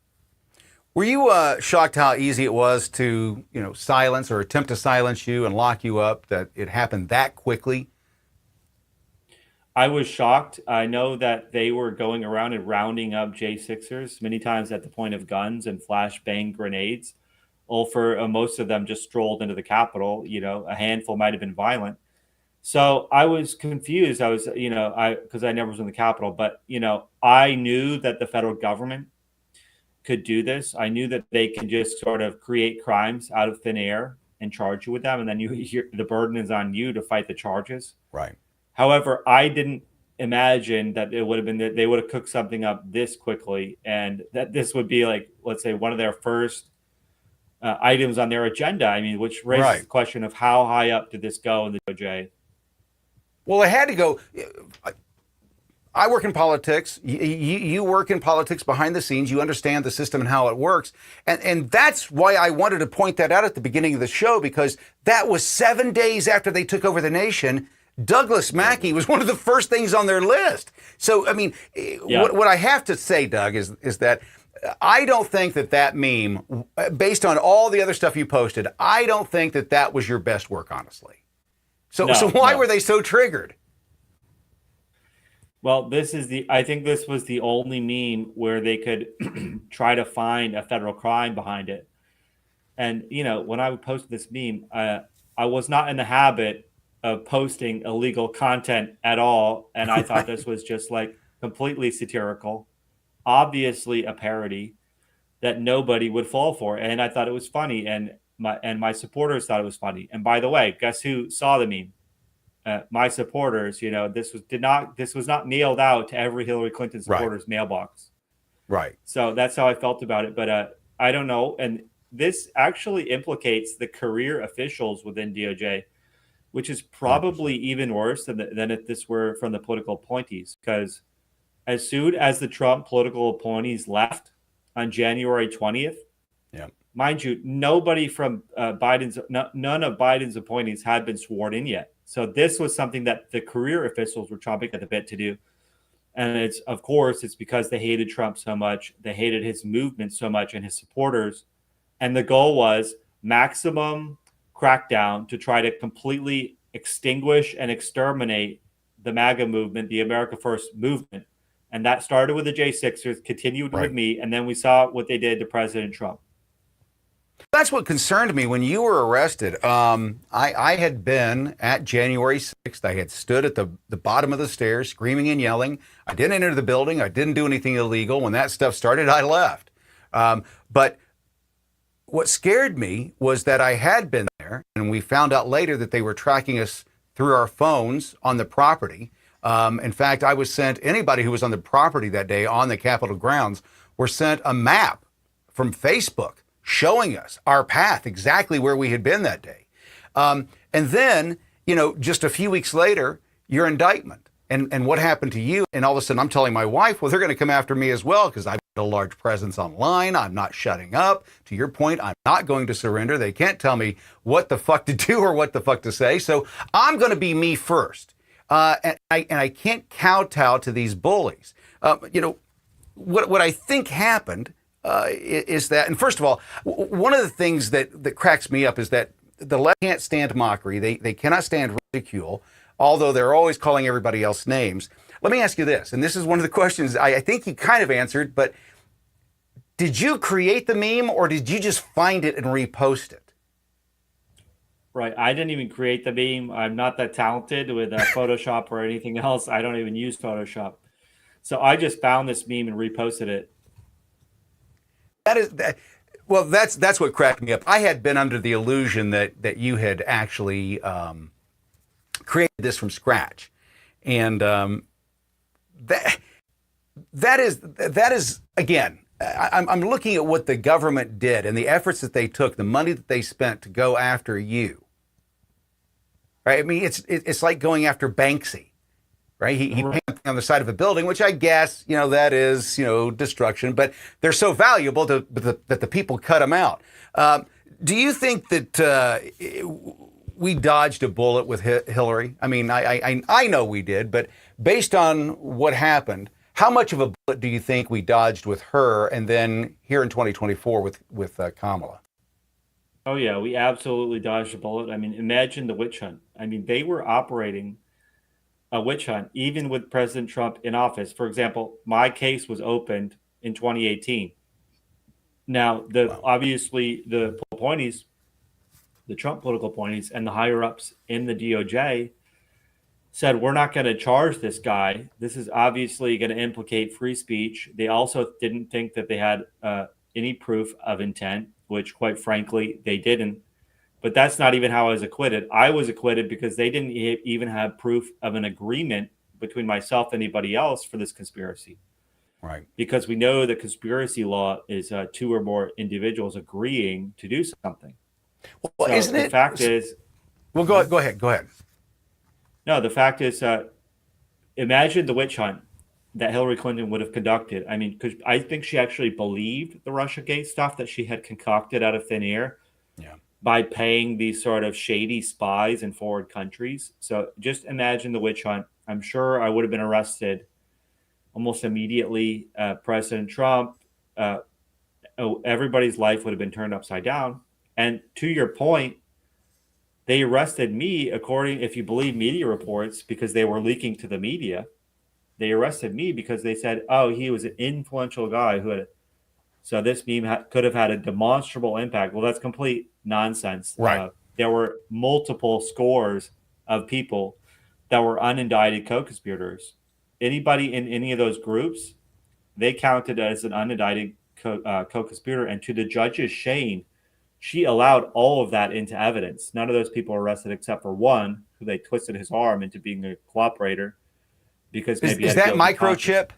Were you shocked how easy it was to, silence or attempt to silence you and lock you up, that it happened that quickly? I was shocked. I know that they were going around and rounding up J6ers many times at the point of guns and flashbang grenades. Most of them just strolled into the Capitol. A handful might have been violent. So I was confused. I was, because I never was in the Capitol, but, I knew that the federal government could do this. I knew that they can just sort of create crimes out of thin air and charge you with them. And then the burden is on you to fight the charges. Right. However, I didn't imagine that it would have been that they would have cooked something up this quickly, and that this would be like, let's say, one of their first items on their agenda. I mean, which raises the question of how high up did this go in the DOJ? Well, it had to go. I work in politics. You work in politics behind the scenes. You understand the system and how it works. And that's why I wanted to point that out at the beginning of the show, because that was 7 days after they took over the nation. Douglas Mackey was one of the first things on their list. So, I mean, what I have to say, Doug, is that I don't think that meme, based on all the other stuff you posted, I don't think that was your best work, honestly. So why were they so triggered? Well, I think this was the only meme where they could try to find a federal crime behind it. And, when I would post this meme, I was not in the habit of posting illegal content at all. And I thought this was just like completely satirical, obviously a parody that nobody would fall for. And I thought it was funny. And my supporters thought it was funny. And by the way, guess who saw the meme? My supporters. This was not mailed out to every Hillary Clinton supporter's mailbox. Right. So that's how I felt about it. But I don't know. And this actually implicates the career officials within DOJ, which is probably even worse than if this were from the political appointees. Because as soon as the Trump political appointees left on January 20th, mind you, nobody from none of Biden's appointees had been sworn in yet. So this was something that the career officials were chomping at the bit to do. And it's because they hated Trump so much. They hated his movement so much and his supporters. And the goal was maximum crackdown to try to completely extinguish and exterminate the MAGA movement, the America First movement. And that started with the J6ers, continued with me, and then we saw what they did to President Trump. That's what concerned me when you were arrested. I had been at January 6th. I had stood at the bottom of the stairs screaming and yelling. I didn't enter the building. I didn't do anything illegal. When that stuff started, I left. But what scared me was that I had been there, and we found out later that they were tracking us through our phones on the property. In fact, I was sent, anybody who was on the property that day on the Capitol grounds were sent a map from Facebook showing us our path, exactly where we had been that day. And then, just a few weeks later, your indictment and what happened to you. And all of a sudden I'm telling my wife, well, they're going to come after me as well, because I've got a large presence online. I'm not shutting up. To your point, I'm not going to surrender. They can't tell me what the fuck to do or what the fuck to say. So I'm going to be me first. And I can't kowtow to these bullies. What I think happened is that, and first of all, one of the things that cracks me up is that the left can't stand mockery. They cannot stand ridicule. although they're always calling everybody else names. Let me ask you this, and this is one of the questions I think you kind of answered, but did you create the meme or did you just find it and repost it? Right. I didn't even create the meme. I'm not that talented with Photoshop or anything else. I don't even use Photoshop. So I just found this meme and reposted it. Well, that's what cracked me up. I had been under the illusion that you had actually created this from scratch, and that is again. I'm looking at what the government did and the efforts that they took, the money that they spent to go after you. Right? I mean, it's like going after Banksy. Right? He painted on the side of a building, which I guess, that is, destruction, but they're so valuable that the people cut them out. Do you think that we dodged a bullet with Hillary? I mean, I know we did, but based on what happened, how much of a bullet do you think we dodged with her and then here in 2024 with Kamala? Oh, yeah, we absolutely dodged a bullet. I mean, imagine the witch hunt. I mean, they were operating a witch hunt, even with President Trump in office. For example, my case was opened in 2018. Now, obviously the appointees, the Trump political appointees and the higher ups in the DOJ said, we're not going to charge this guy. This is obviously going to implicate free speech. They also didn't think that they had any proof of intent, which quite frankly, they didn't. But that's not even how I was acquitted. I was acquitted because they didn't even have proof of an agreement between myself and anybody else for this conspiracy. Right. Because we know the conspiracy law is two or more individuals agreeing to do something. Well, so isn't it? The fact is... Well, go ahead. No, the fact is, imagine the witch hunt that Hillary Clinton would have conducted. I mean, because I think she actually believed the Russiagate stuff that she had concocted out of thin air. Yeah. By paying these sort of shady spies in foreign countries. So just imagine the witch hunt. I'm sure I would have been arrested almost immediately. President Trump, everybody's life would have been turned upside down. And to your point, they arrested me, if you believe media reports, because they were leaking to the media. They arrested me because they said, oh, he was an influential guy who had. So this meme could have had a demonstrable impact. Well, that's complete nonsense. Right. There were multiple scores of people that were unindicted co-conspirators. Anybody in any of those groups, they counted as an unindicted co-conspirator. And to the judge's shame, she allowed all of that into evidence. None of those people were arrested except for one, who they twisted his arm into being a cooperator. Because maybe is that microchip?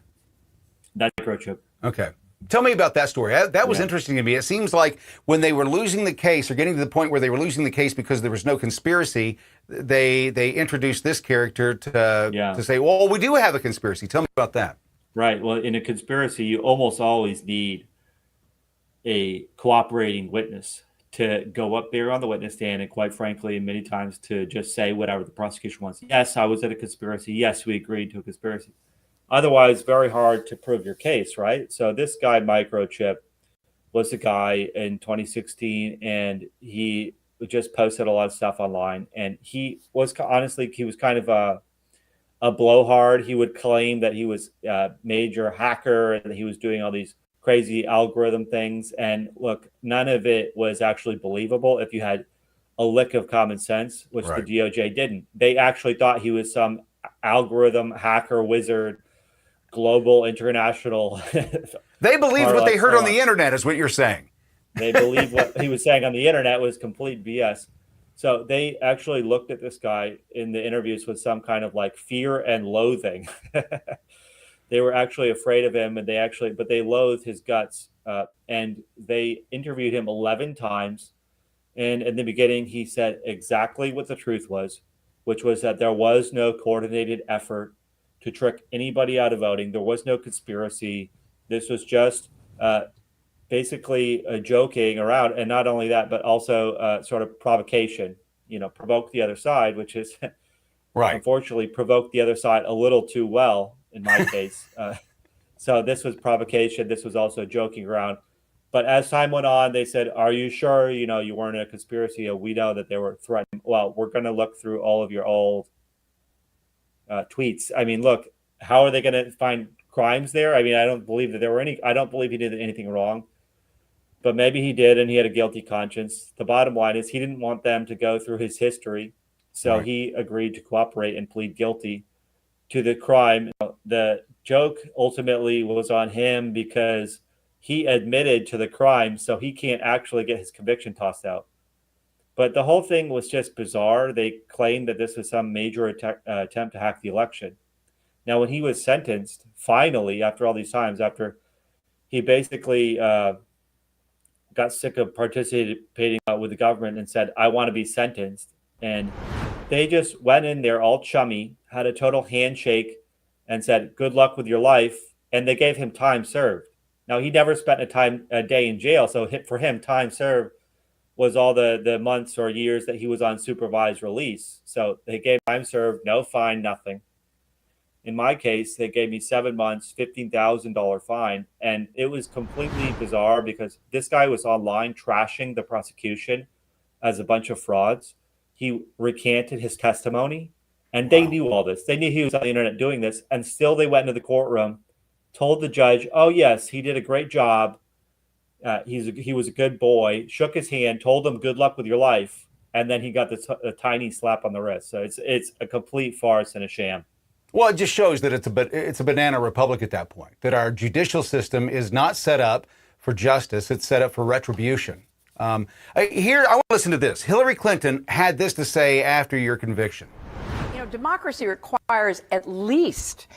That's microchip. Okay. Tell me about that story. That was interesting to me. It seems like when they were losing the case or getting to the point where they were losing the case because there was no conspiracy, they introduced this character to say, well, we do have a conspiracy. Tell me about that. Right. Well, in a conspiracy, you almost always need a cooperating witness to go up there on the witness stand and, quite frankly, many times to just say whatever the prosecution wants. Yes, I was at a conspiracy. Yes, we agreed to a conspiracy. Otherwise, very hard to prove your case, right? So this guy, Microchip, was a guy in 2016, and he just posted a lot of stuff online. And he was honestly, he was kind of a blowhard. He would claim that he was a major hacker and that he was doing all these crazy algorithm things. And look, none of it was actually believable if you had a lick of common sense, which the DOJ didn't. They actually thought he was some algorithm hacker wizard, global, international. They believed what they heard on the internet is what you're saying. They believed what he was saying on the internet was complete BS. So they actually looked at this guy in the interviews with some kind of like fear and loathing. They were actually afraid of him, and but they loathed his guts. And they interviewed him 11 times. And in the beginning, he said exactly what the truth was, which was that there was no coordinated effort to trick anybody out of voting. There was no conspiracy. This was just basically joking around. And not only that, but also sort of provocation, provoke the other side, which is unfortunately provoke the other side a little too well in my case. So this was provocation. This was also joking around. But as time went on, they said, are you sure, you weren't in a conspiracy? We know that they were threatening. Well, we're going to look through all of your old tweets. I mean, look, how are they going to find crimes there? I mean, I don't believe that there were any. I don't believe he did anything wrong, but maybe he did, and he had a guilty conscience. The bottom line is he didn't want them to go through his history, so he agreed to cooperate and plead guilty to the crime. The joke ultimately was on him because he admitted to the crime, so he can't actually get his conviction tossed out. But the whole thing was just bizarre. They claimed that this was some major attempt to hack the election. Now, when he was sentenced, finally, after all these times, after he basically got sick of participating with the government and said, I want to be sentenced. And they just went in there all chummy, had a total handshake, and said, good luck with your life. And they gave him time served. Now, he never spent a day in jail. So for him, time served was all the months or years that he was on supervised release. So they gave time served, no fine, nothing. In my case, they gave me 7 months, $15,000 fine. And it was completely bizarre because this guy was online trashing the prosecution as a bunch of frauds. He recanted his testimony, and they knew all this. They knew he was on the internet doing this, and still they went into the courtroom, told the judge, oh, yes, he did a great job. He was a good boy, shook his hand, told him good luck with your life, and then he got a tiny slap on the wrist. So it's a complete farce and a sham. Well, it just shows that it's a banana republic at that point, that our judicial system is not set up for justice. It's set up for retribution. I want to listen to this. Hillary Clinton had this to say after your conviction. You know, democracy requires at least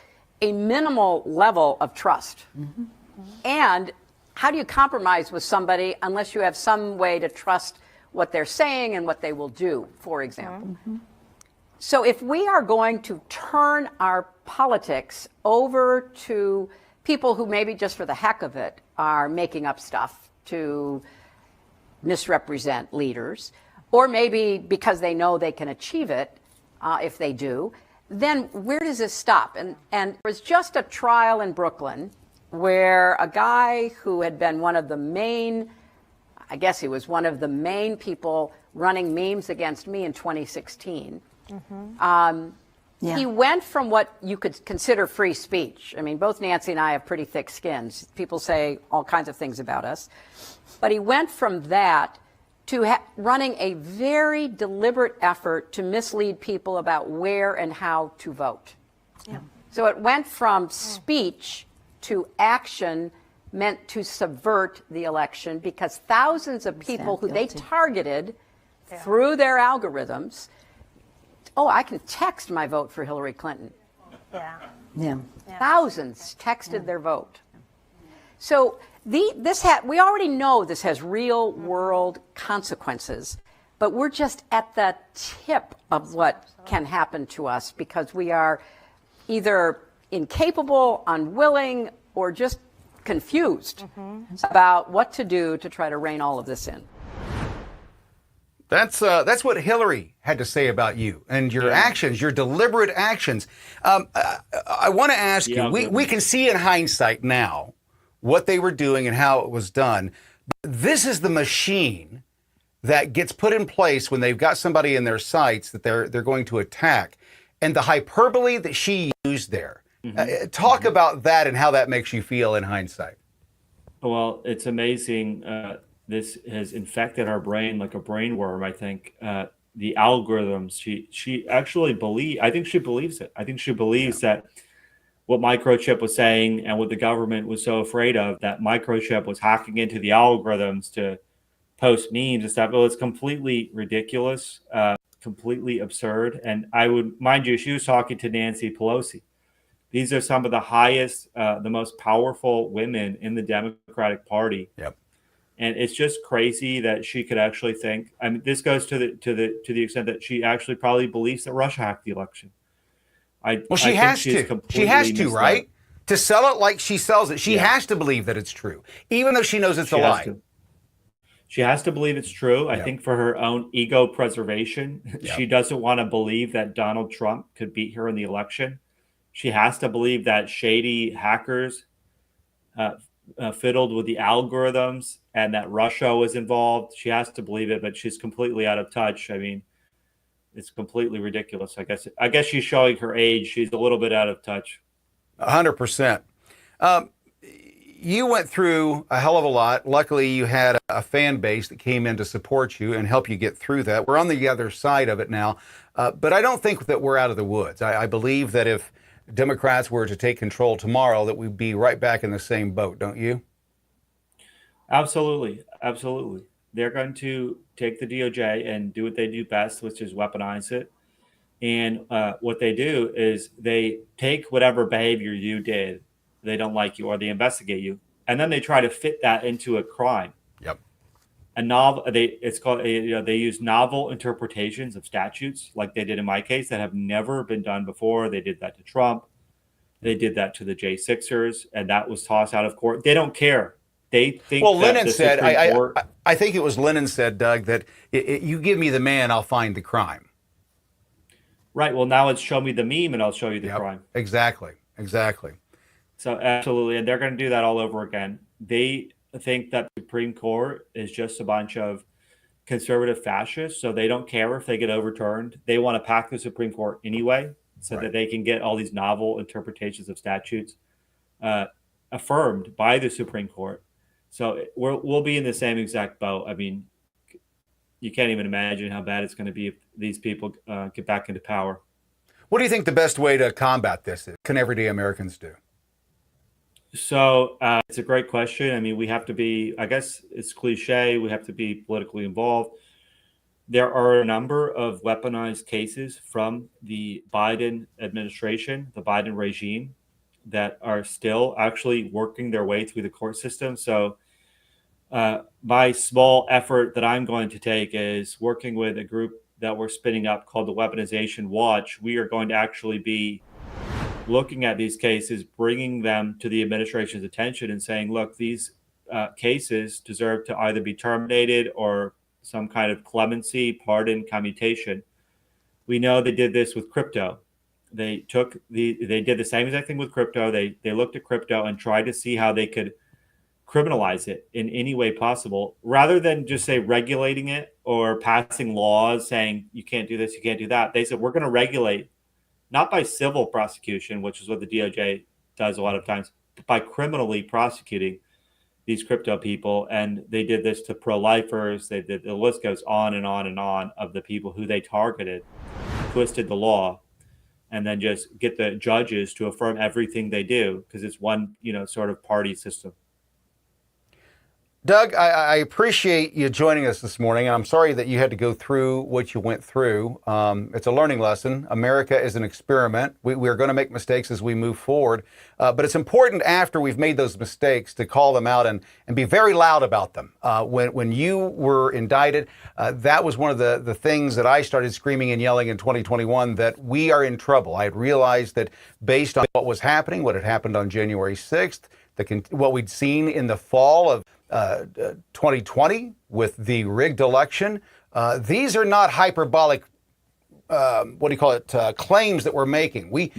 a minimal level of trust. Mm-hmm. And how do you compromise with somebody unless you have some way to trust what they're saying and what they will do, for example? Mm-hmm. So if we are going to turn our politics over to people who maybe just for the heck of it are making up stuff to misrepresent leaders, or maybe because they know they can achieve it if they do, then where does this stop? And there was just a trial in Brooklyn where a guy who had been one of the main, I guess he was one of the main people running memes against me in 2016. Mm-hmm. He went from what you could consider free speech. I mean, both Nancy and I have pretty thick skins. People say all kinds of things about us. But he went from that to running a very deliberate effort to mislead people about where and how to vote. Yeah. So it went from speech to action meant to subvert the election because thousands of people who they targeted through their algorithms. Oh, I can text my vote for Hillary Clinton. Yeah. Thousands texted their vote. So we already know this has real world consequences, but we're just at the tip of what can happen to us because we are either incapable, unwilling, or just confused about what to do to try to rein all of this in. That's what Hillary had to say about you and your actions, your deliberate actions. I want to ask you, we can see in hindsight now what they were doing and how it was done. But this is the machine that gets put in place when they've got somebody in their sights that they're going to attack. And the hyperbole that she used there. Talk about that and how that makes you feel in hindsight. Well, it's amazing. This has infected our brain like a brain worm, I think. The algorithms, she actually I think she believes it. I think she believes that what Microchip was saying and what the government was so afraid of, that Microchip was hacking into the algorithms to post memes and stuff. Well, it's completely ridiculous, completely absurd. And I would, mind you, she was talking to Nancy Pelosi. These are some of the highest, the most powerful women in the Democratic Party. Yep. And it's just crazy that she could actually think. I mean, this goes to the extent that she actually probably believes that Russia hacked the election. She has to, right? To sell it like she sells it, she has to believe that it's true, even though she knows it's a lie. She has to believe it's true. I think for her own ego preservation, she doesn't want to believe that Donald Trump could beat her in the election. She has to believe that shady hackers fiddled with the algorithms and that Russia was involved. She has to believe it, but she's completely out of touch. I mean, It's completely ridiculous. I guess she's showing her age. She's a little bit out of touch. 100%. You went through a hell of a lot. Luckily, you had a fan base that came in to support you and help you get through that. We're on the other side of it now. But I don't think that we're out of the woods. I believe that if Democrats were to take control tomorrow, that we'd be right back in the same boat, don't you? Absolutely. Absolutely. They're going to take the DOJ and do what they do best, which is weaponize it. And what they do is they take whatever behavior you did, they don't like you, or they investigate you, and then they try to fit that into a crime. Yep. A novel. They use novel interpretations of statutes, like they did in my case, that have never been done before. They did that to Trump. They did that to the J6ers, and that was tossed out of court. They don't care. They think. Well, that Lennon the said, Supreme Court, I think it was Lennon said, Doug, that you give me the man, I'll find the crime. right. Well, now it's show me the meme, and I'll show you the crime. Exactly. So absolutely, and they're going to do that all over again. They think that the Supreme Court is just a bunch of conservative fascists, so they don't care if they get overturned. They want to pack the Supreme Court anyway, so that they can get all these novel interpretations of statutes affirmed by the Supreme Court. So we'll be in the same exact boat. I mean, you can't even imagine how bad it's going to be if these people get back into power. What do you think the best way to combat this is? What can everyday Americans do? So it's a great question. I mean, we have to be, I guess it's cliche, we have to be politically involved. There are a number of weaponized cases from the Biden administration, the Biden regime, that are still actually working their way through the court system. So my small effort that I'm going to take is working with a group that we're spinning up called the Weaponization Watch. We are going to actually be looking at these cases, bringing them to the administration's attention and saying, look, these cases deserve to either be terminated or some kind of clemency, pardon, commutation. We know they did this with crypto. They did the same exact thing with crypto. They looked at crypto and tried to see how they could criminalize it in any way possible, rather than just say regulating it or passing laws saying you can't do this, you can't do that. They said, we're going to regulate not by civil prosecution, which is what the DOJ does a lot of times, but by criminally prosecuting these crypto people. And they did this to pro-lifers. They did, the list goes on and on and on of the people who they targeted, twisted the law, and then just get the judges to affirm everything they do because it's one, sort of party system. Doug, I appreciate you joining us this morning, and I'm sorry that you had to go through what you went through. It's a learning lesson. America is an experiment. We're going to make mistakes as we move forward, but it's important after we've made those mistakes to call them out and be very loud about them. When you were indicted, that was one of the things that I started screaming and yelling in 2021, that we are in trouble. I had realized that based on what was happening, what had happened on January 6th, what we'd seen in the fall of 2020 with the rigged election. These are not hyperbolic, claims that we're making. We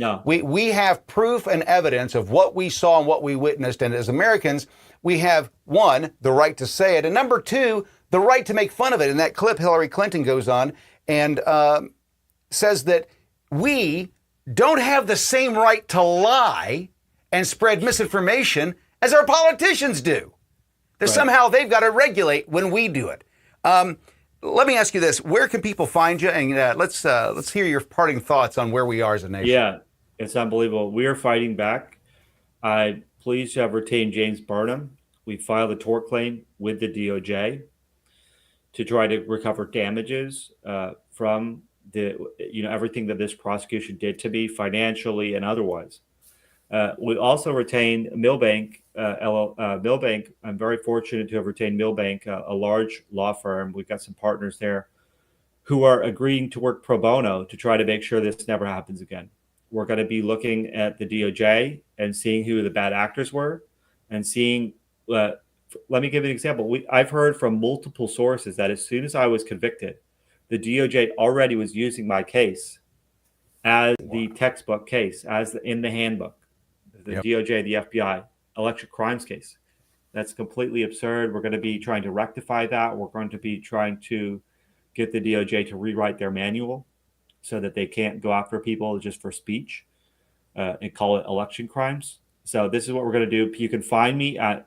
have proof and evidence of what we saw and what we witnessed. And as Americans, we have, one, the right to say it, and number two, the right to make fun of it. In that clip, Hillary Clinton goes on and says that we don't have the same right to lie and spread misinformation as our politicians do. That somehow they've got to regulate when we do it. Let me ask you this: where can people find you? And let's hear your parting thoughts on where we are as a nation. Yeah, it's unbelievable. We are fighting back. I'm pleased to have retained James Burnham. We filed a tort claim with the DOJ to try to recover damages from everything that this prosecution did to me financially and otherwise. We also retained Milbank. Milbank, I'm very fortunate to have retained Milbank, a large law firm. We've got some partners there who are agreeing to work pro bono to try to make sure this never happens again. We're going to be looking at the DOJ and seeing who the bad actors were and seeing, let me give you an example. I've heard from multiple sources that as soon as I was convicted, the DOJ already was using my case as the textbook case, in the handbook. The DOJ, the FBI, electric crimes case. That's completely absurd. We're going to be trying to rectify that. We're going to be trying to get the DOJ to rewrite their manual so that they can't go after people just for speech and call it election crimes. So this is what we're going to do. You can find me at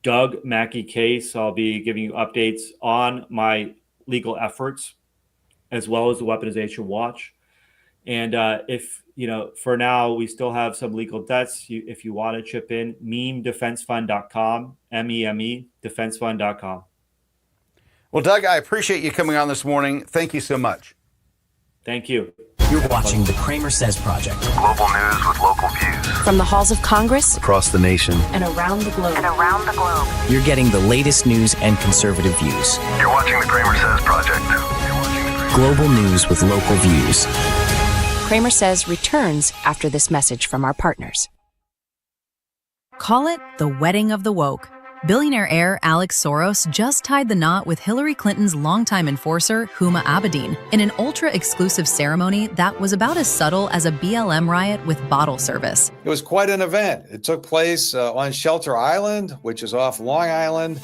Doug Mackey Case. I'll be giving you updates on my legal efforts as well as the Weaponization Watch. And if, for now, we still have some legal debts. If you want to chip in, memedefensefund.com, MEME, defensefund.com. Well, Doug, I appreciate you coming on this morning. Thank you so much. Thank you. You're watching the CramerSez Project. Global news with local views. From the halls of Congress Across the nation. and around the globe. You're getting the latest news and conservative views. You're watching the CramerSez Project. Global news with local views. CramerSez returns after this message from our partners. Call it the wedding of the woke. Billionaire heir Alex Soros just tied the knot with Hillary Clinton's longtime enforcer, Huma Abedin, in an ultra-exclusive ceremony that was about as subtle as a BLM riot with bottle service. It was quite an event. It took place on Shelter Island, which is off Long Island.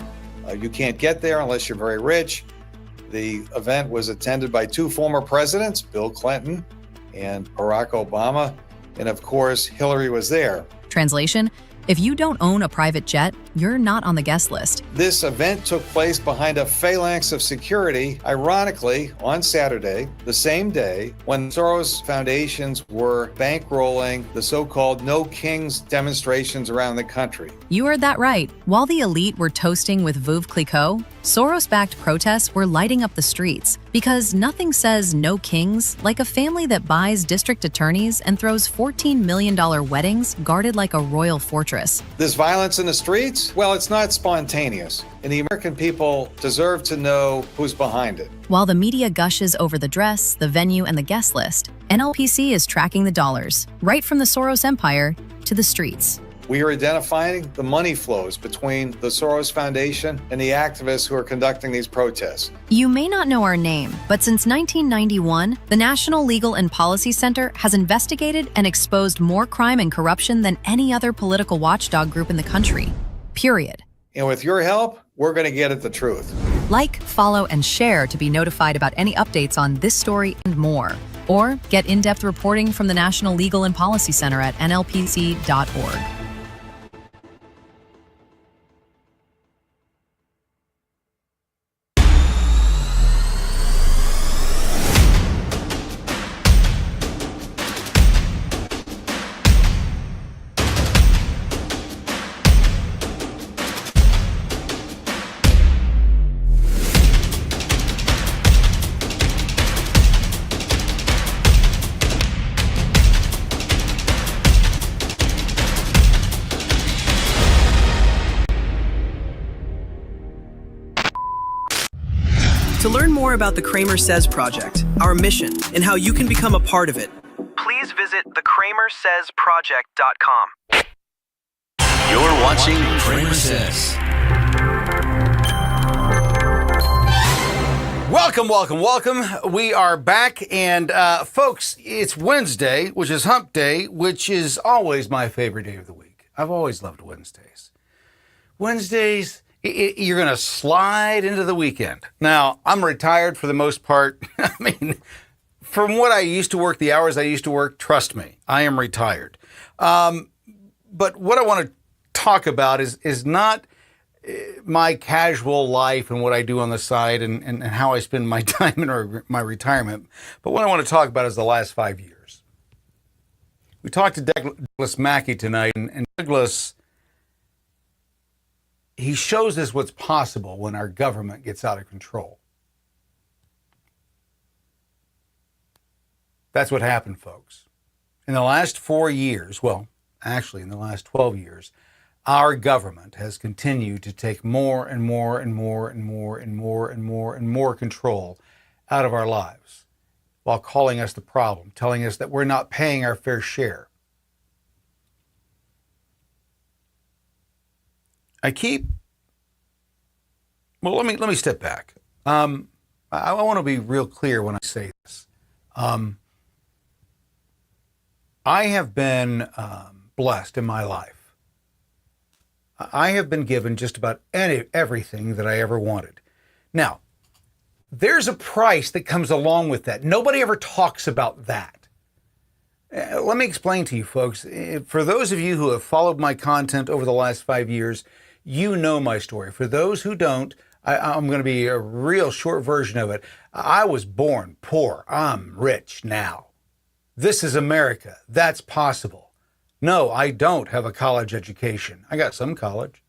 You can't get there unless you're very rich. The event was attended by two former presidents, Bill Clinton and Barack Obama, and of course, Hillary was there. Translation: if you don't own a private jet, you're not on the guest list. This event took place behind a phalanx of security, ironically, on Saturday, the same day when Soros foundations were bankrolling the so-called No Kings demonstrations around the country. You heard that right. While the elite were toasting with Veuve Clicquot, Soros-backed protests were lighting up the streets. Because nothing says no kings like a family that buys district attorneys and throws $14 million weddings guarded like a royal fortress. This violence in the streets, well, it's not spontaneous, and the American people deserve to know who's behind it. While the media gushes over the dress, the venue, and the guest list, NLPC is tracking the dollars, right from the Soros empire to the streets. We are identifying the money flows between the Soros Foundation and the activists who are conducting these protests. You may not know our name, but since 1991, the National Legal and Policy Center has investigated and exposed more crime and corruption than any other political watchdog group in the country. Period. And with your help, we're going to get at the truth. Like, follow, and share to be notified about any updates on this story and more. Or get in-depth reporting from the National Legal and Policy Center at nlpc.org. To learn more about the CramerSez Project, our mission, and how you can become a part of it, Please visit thecramersezproject.com. You're watching CramerSez. Welcome. We are back, and folks, it's Wednesday, which is Hump Day, which is always my favorite day of the week. I've always loved Wednesdays. Wednesdays, you're going to slide into the weekend. Now, I'm retired for the most part. I mean, from what I used to work, the hours I used to work, trust me, I am retired. But what I want to talk about is not my casual life and what I do on the side and how I spend my time in my retirement. But what I want to talk about is the last 5 years. We talked to Douglas Mackey tonight, and Douglas, he shows us what's possible when our government gets out of control. That's what happened, folks. In the last 4 years, well, actually in the last 12 years, our government has continued to take more and more control out of our lives while calling us the problem, telling us that we're not paying our fair share. Let me step back. I want to be real clear when I say this. I have been blessed in my life. I have been given just about everything that I ever wanted. Now, there's a price that comes along with that. Nobody ever talks about that. Let me explain to you, folks. For those of you who have followed my content over the last 5 years, you know my story. For those who don't, I'm going to be a real short version of it. I was born poor. I'm rich now. This is America. That's possible. No, I don't have a college education. I got some college.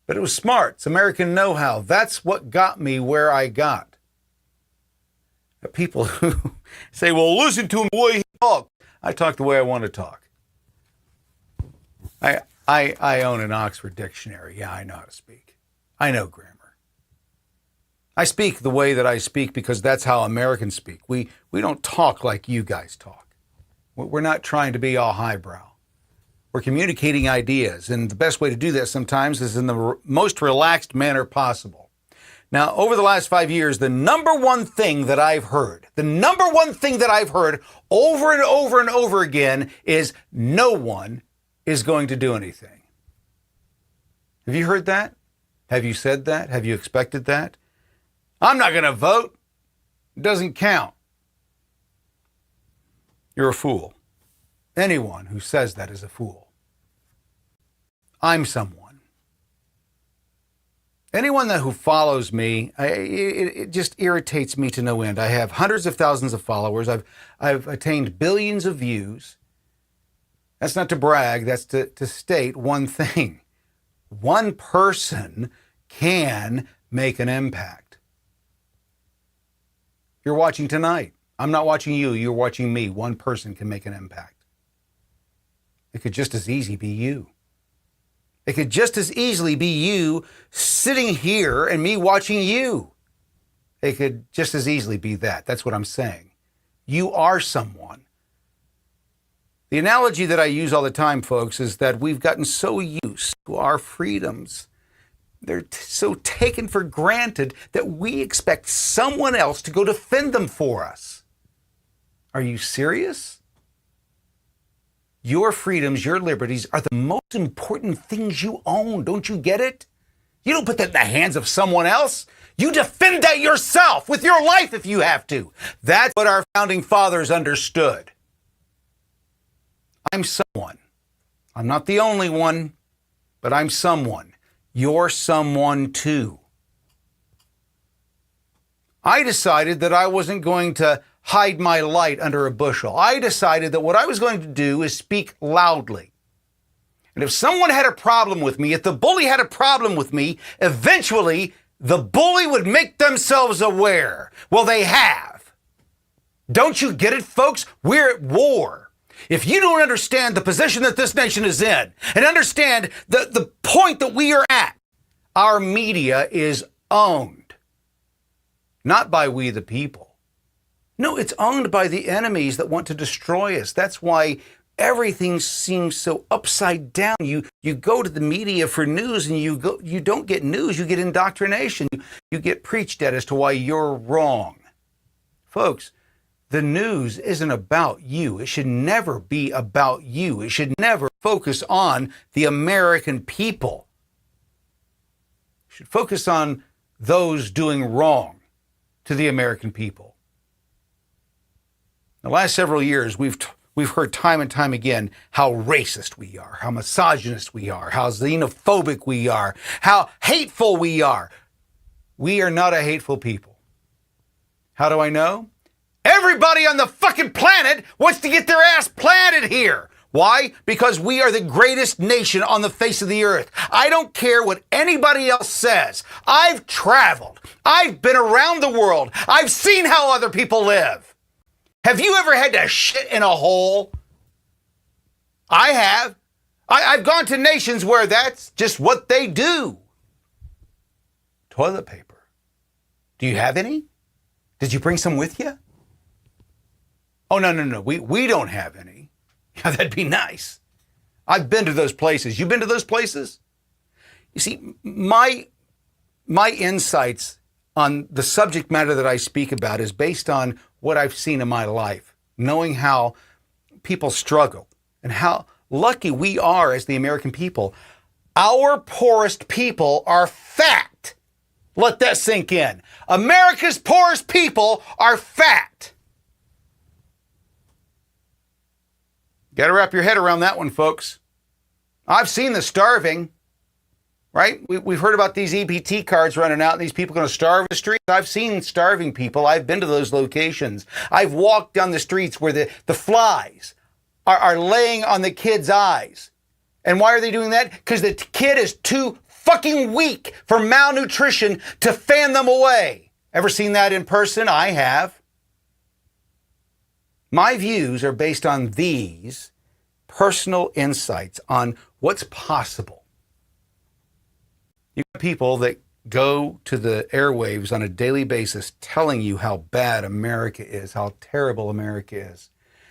But it was smart. It's American know-how. That's what got me where I got. The people who say, well, listen to him the way he talks. I talk the way I want to talk. I own an Oxford dictionary. Yeah, I know how to speak. I know grammar. I speak the way that I speak because that's how Americans speak. We don't talk like you guys talk. We're not trying to be all highbrow. We're communicating ideas, and the best way to do that sometimes is in the most relaxed manner possible. Now, over the last 5 years, the number one thing that I've heard over and over and over again is no one is going to do anything. Have you heard that? Have you said that? Have you expected that? I'm not going to vote. It doesn't count. You're a fool. Anyone who says that is a fool. I'm someone. Anyone who follows me, it just irritates me to no end. I have hundreds of thousands of followers. I've attained billions of views. That's not to brag. That's to state one thing. One person can make an impact. You're watching tonight. I'm not watching you. You're watching me. One person can make an impact. It could just as easily be you. It could just as easily be you sitting here and me watching you. It could just as easily be that. That's what I'm saying. You are someone. The analogy that I use all the time, folks, is that we've gotten so used to our freedoms. They're so taken for granted that we expect someone else to go defend them for us. Are you serious? Your freedoms, your liberties are the most important things you own. Don't you get it? You don't put that in the hands of someone else. You defend that yourself with your life if you have to. That's what our founding fathers understood. I'm someone. I'm not the only one, but I'm someone. You're someone too. I decided that I wasn't going to hide my light under a bushel. I decided that what I was going to do is speak loudly. And if someone had a problem with me, if the bully had a problem with me, eventually the bully would make themselves aware. Well, they have. Don't you get it, folks? We're at war. If you don't understand the position that this nation is in and understand the point that we are at, our media is owned. Not by we the people. No, it's owned by the enemies that want to destroy us. That's why everything seems so upside down. You go to the media for news and you don't get news, you get indoctrination. You get preached at as to why you're wrong. Folks, the news isn't about you. It should never be about you. It should never focus on the American people. It should focus on those doing wrong to the American people. The last several years, we've heard time and time again how racist we are, how misogynist we are, how xenophobic we are, how hateful we are. We are not a hateful people. How do I know? Everybody on the fucking planet wants to get their ass planted here. Why? Because we are the greatest nation on the face of the earth. I don't care what anybody else says. I've traveled. I've been around the world. I've seen how other people live. Have you ever had to shit in a hole? I have. I've gone to nations where that's just what they do. Toilet paper. Do you have any? Did you bring some with you? Oh, no. We don't have any. Yeah, that'd be nice. I've been to those places. You been to those places? You see, my insights on the subject matter that I speak about is based on what I've seen in my life, knowing how people struggle and how lucky we are as the American people. Our poorest people are fat. Let that sink in. America's poorest people are fat. Got to wrap your head around that one, folks. I've seen the starving, right? We've heard about these EBT cards running out and these people going to starve the streets. I've seen starving people. I've been to those locations. I've walked down the streets where the flies are laying on the kids' eyes. And why are they doing that? Because the kid is too fucking weak for malnutrition to fan them away. Ever seen that in person? I have. My views are based on these personal insights on what's possible. You have people that go to the airwaves on a daily basis telling you how bad America is, how terrible America is.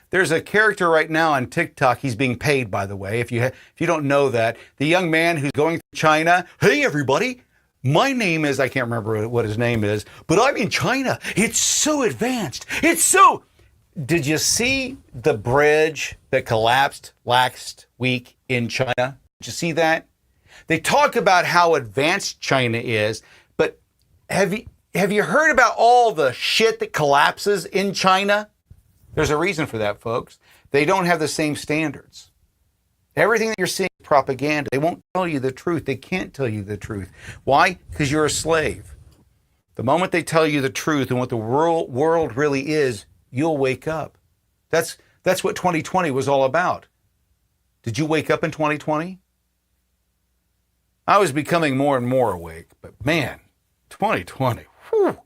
There's a character right now on TikTok. He's being paid, by the way. If you don't know that, the young man who's going to China. Hey, everybody. My name is, I can't remember what his name is, but I'm in China. It's so advanced. Did you see the bridge that collapsed last week in China? Did you see that? They talk about how advanced China is, but have you heard about all the shit that collapses in China? There's a reason for that, folks. They don't have the same standards. Everything that you're seeing is propaganda. They won't tell you the truth. They can't tell you the truth. Why? Because you're a slave. The moment they tell you the truth and what the world really is, you'll wake up. That's what 2020 was all about. Did you wake up in 2020? I was becoming more and more awake, but man, 2020, whew,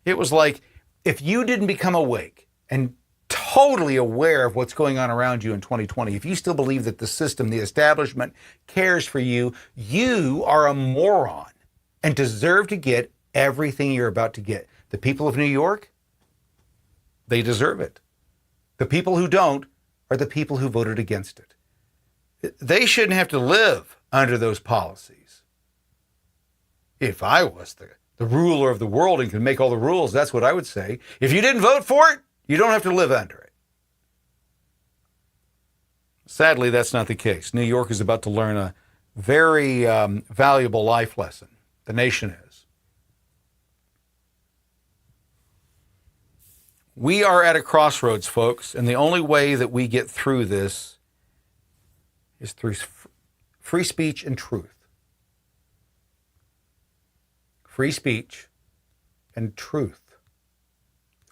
it was like if you didn't become awake and totally aware of what's going on around you in 2020, if you still believe that the system, the establishment cares for you, you are a moron and deserve to get everything you're about to get. The people of New York, they deserve it. The people who don't are the people who voted against it. They shouldn't have to live under those policies. If I was the ruler of the world and could make all the rules, that's what I would say. If you didn't vote for it, you don't have to live under it. Sadly, that's not the case. New York is about to learn a very valuable life lesson. The nation is. We are at a crossroads, folks, and the only way that we get through this is through free speech and truth. Free speech and truth.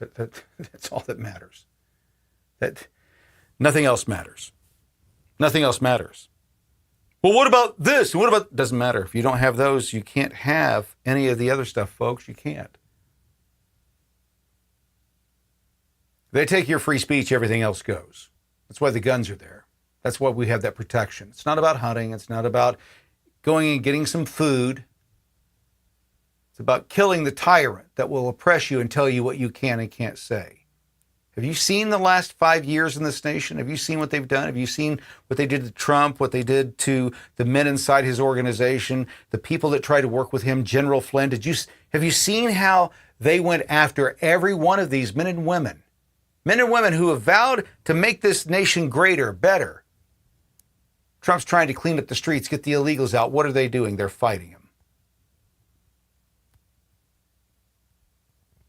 That's all that matters. Nothing else matters. Nothing else matters. Well, what about this? What about... Doesn't matter. If you don't have those, you can't have any of the other stuff, folks. You can't. They take your free speech, everything else goes. That's why the guns are there. That's why we have that protection. It's not about hunting. It's not about going and getting some food. It's about killing the tyrant that will oppress you and tell you what you can and can't say. Have you seen the last 5 years in this nation? Have you seen what they've done? Have you seen what they did to Trump, what they did to the men inside his organization, the people that tried to work with him, General Flynn? Have you seen how they went after every one of these men and women who have vowed to make this nation greater, better? Trump's trying to clean up the streets, get the illegals out. What are they doing? They're fighting him.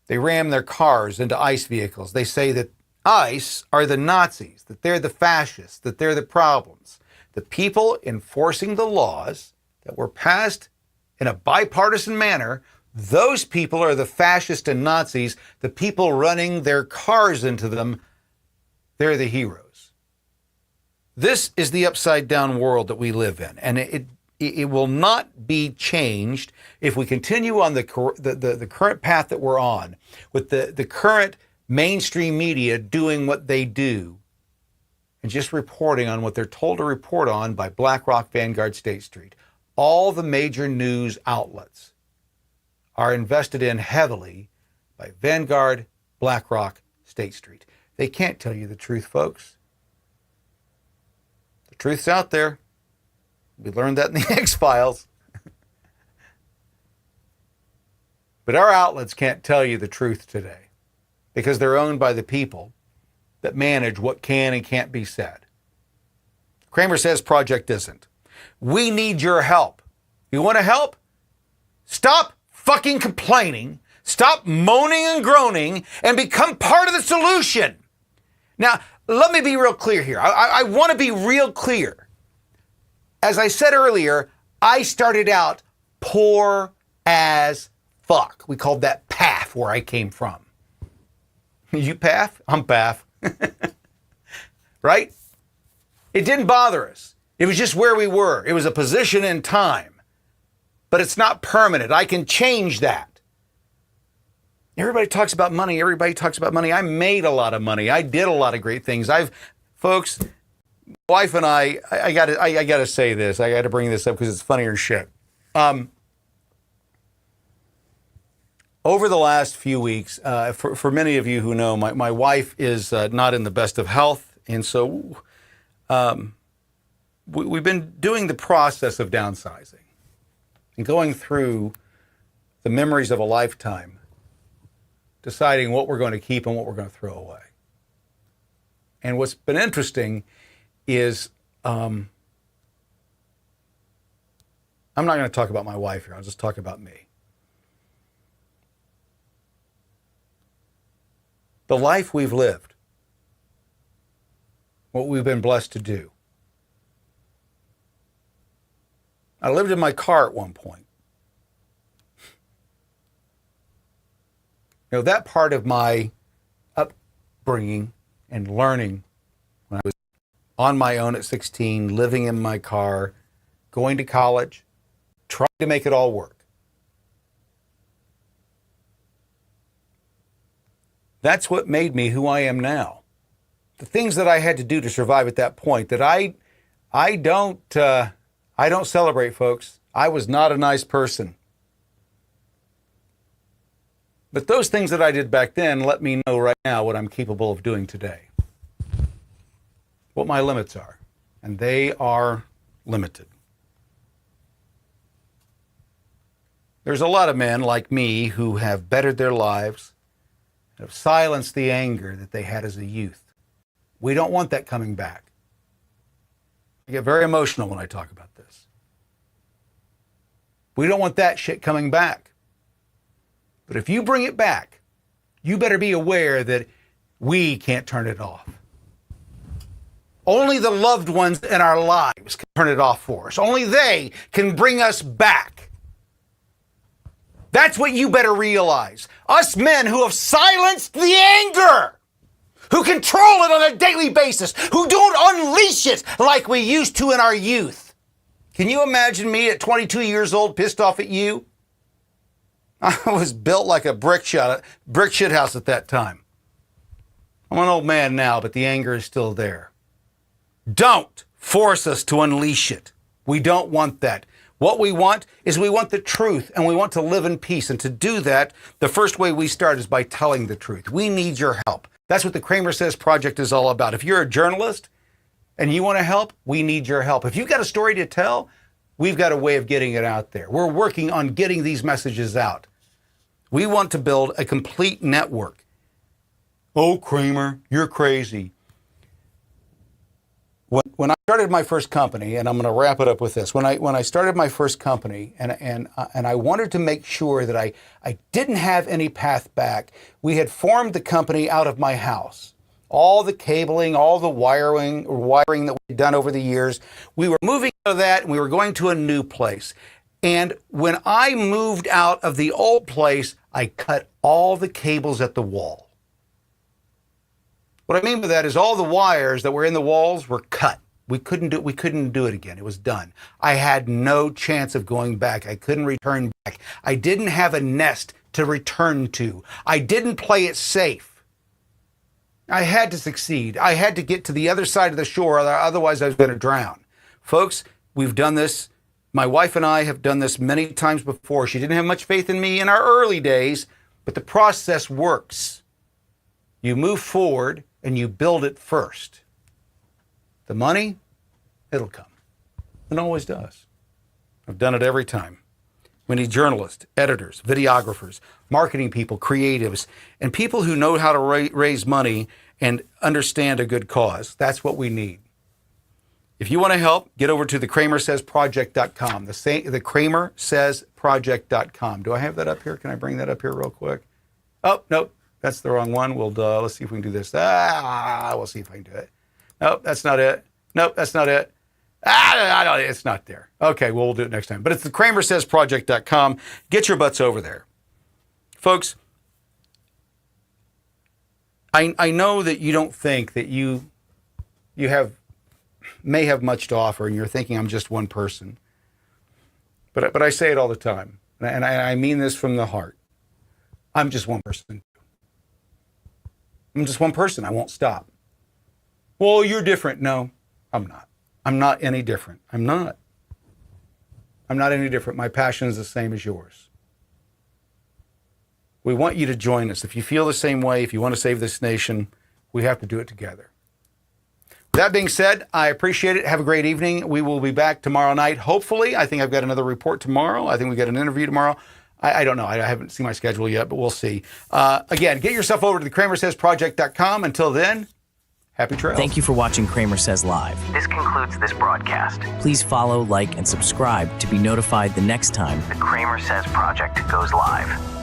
They ram their cars into ICE vehicles. They say that ICE are the Nazis, that they're the fascists, that they're the problems. The people enforcing the laws that were passed in a bipartisan manner, those people are the fascists and Nazis. The people running their cars into them, they're the heroes. This is the upside down world that we live in, and it will not be changed if we continue on the current path that we're on, with the current mainstream media doing what they do and just reporting on what they're told to report on by BlackRock, Vanguard, State Street. All the major news outlets are invested in heavily by Vanguard, BlackRock, State Street. They can't tell you the truth, folks. The truth's out there. We learned that in the X-Files. But our outlets can't tell you the truth today because they're owned by the people that manage what can and can't be said. CramerSez Project isn't. We need your help. You want to help? Stop fucking complaining, stop moaning and groaning, and become part of the solution. Now, let me be real clear here. I want to be real clear. As I said earlier, I started out poor as fuck. We called that PAF where I came from. You PAF? I'm PAF. Right? It didn't bother us. It was just where we were. It was a position in time. But it's not permanent. I can change that. Everybody talks about money. Everybody talks about money. I made a lot of money. I did a lot of great things. Folks, wife and I gotta say this. I gotta bring this up because it's funnier than shit. Over the last few weeks, for many of you who know, my wife is not in the best of health, and so we've been doing the process of downsizing and going through the memories of a lifetime, deciding what we're going to keep and what we're going to throw away. And what's been interesting is I'm not going to talk about my wife here. I'll just talk about me. The life we've lived, what we've been blessed to do. I lived in my car at one point. You know, that part of my upbringing and learning when I was on my own at 16, living in my car, going to college, trying to make it all work. That's what made me who I am now. The things that I had to do to survive at that point that I don't celebrate, folks. I was not a nice person. But those things that I did back then let me know right now what I'm capable of doing today. What my limits are. And they are limited. There's a lot of men like me who have bettered their lives, have silenced the anger that they had as a youth. We don't want that coming back. I get very emotional when I talk about this. We don't want that shit coming back. But if you bring it back, you better be aware that we can't turn it off. Only the loved ones in our lives can turn it off for us. Only they can bring us back. That's what you better realize. Us men who have silenced the anger, who control it on a daily basis, who don't unleash it like we used to in our youth. Can you imagine me at 22 years old pissed off at you? I was built like a brick shit house at that time. I'm an old man now, but the anger is still there. Don't force us to unleash it. We don't want that. What we want is we want the truth, and we want to live in peace. And to do that, the first way we start is by telling the truth. We need your help. That's what the CramerSez Project is all about. If you're a journalist and you want to help, we need your help. If you've got a story to tell, we've got a way of getting it out there. We're working on getting these messages out. We want to build a complete network. Oh, Kramer, you're crazy. When I started my first company, and I'm going to wrap it up with this, when I started my first company, and I wanted to make sure that I didn't have any path back, we had formed the company out of my house. All the cabling, all the wiring that we'd done over the years, we were moving out of that, and we were going to a new place. And when I moved out of the old place, I cut all the cables at the wall. What I mean by that is all the wires that were in the walls were cut. We couldn't do it again. It was done. I had no chance of going back. I couldn't return back. I didn't have a nest to return to. I didn't play it safe. I had to succeed. I had to get to the other side of the shore, otherwise I was going to drown. Folks, we've done this. My wife and I have done this many times before. She didn't have much faith in me in our early days, but the process works. You move forward and you build it first. The money, it'll come. It always does. I've done it every time. We need journalists, editors, videographers, marketing people, creatives, and people who know how to raise money and understand a good cause. That's what we need. If you want to help, get over to the CramerSezProject.com. The CramerSezProject.com. Do I have that up here? Can I bring that up here real quick? Oh, nope. That's the wrong one. Let's see if we can do this. We'll see if I can do it. Nope, that's not it. Nope, that's not it. It's not there. Okay, well, we'll do it next time. But it's the CramerSezProject.com. Get your butts over there. Folks, I know that you don't think that you may have much to offer, and you're thinking I'm just one person. But I say it all the time, and I mean this from the heart. I'm just one person. I'm just one person. I won't stop. Well, you're different. No, I'm not. I'm not any different. I'm not any different. My passion is the same as yours. We want you to join us. If you feel the same way, if you want to save this nation, we have to do it together. With that being said, I appreciate it. Have a great evening. We will be back tomorrow night. Hopefully, I think I've got another report tomorrow. I think we got an interview tomorrow. I don't know. I haven't seen my schedule yet, but we'll see. Again, get yourself over to the CramerSezProject.com. Until then, happy trails. Thank you for watching Kramer Says Live. This concludes this broadcast. Please follow, like, and subscribe to be notified the next time The Kramer Says Project goes live.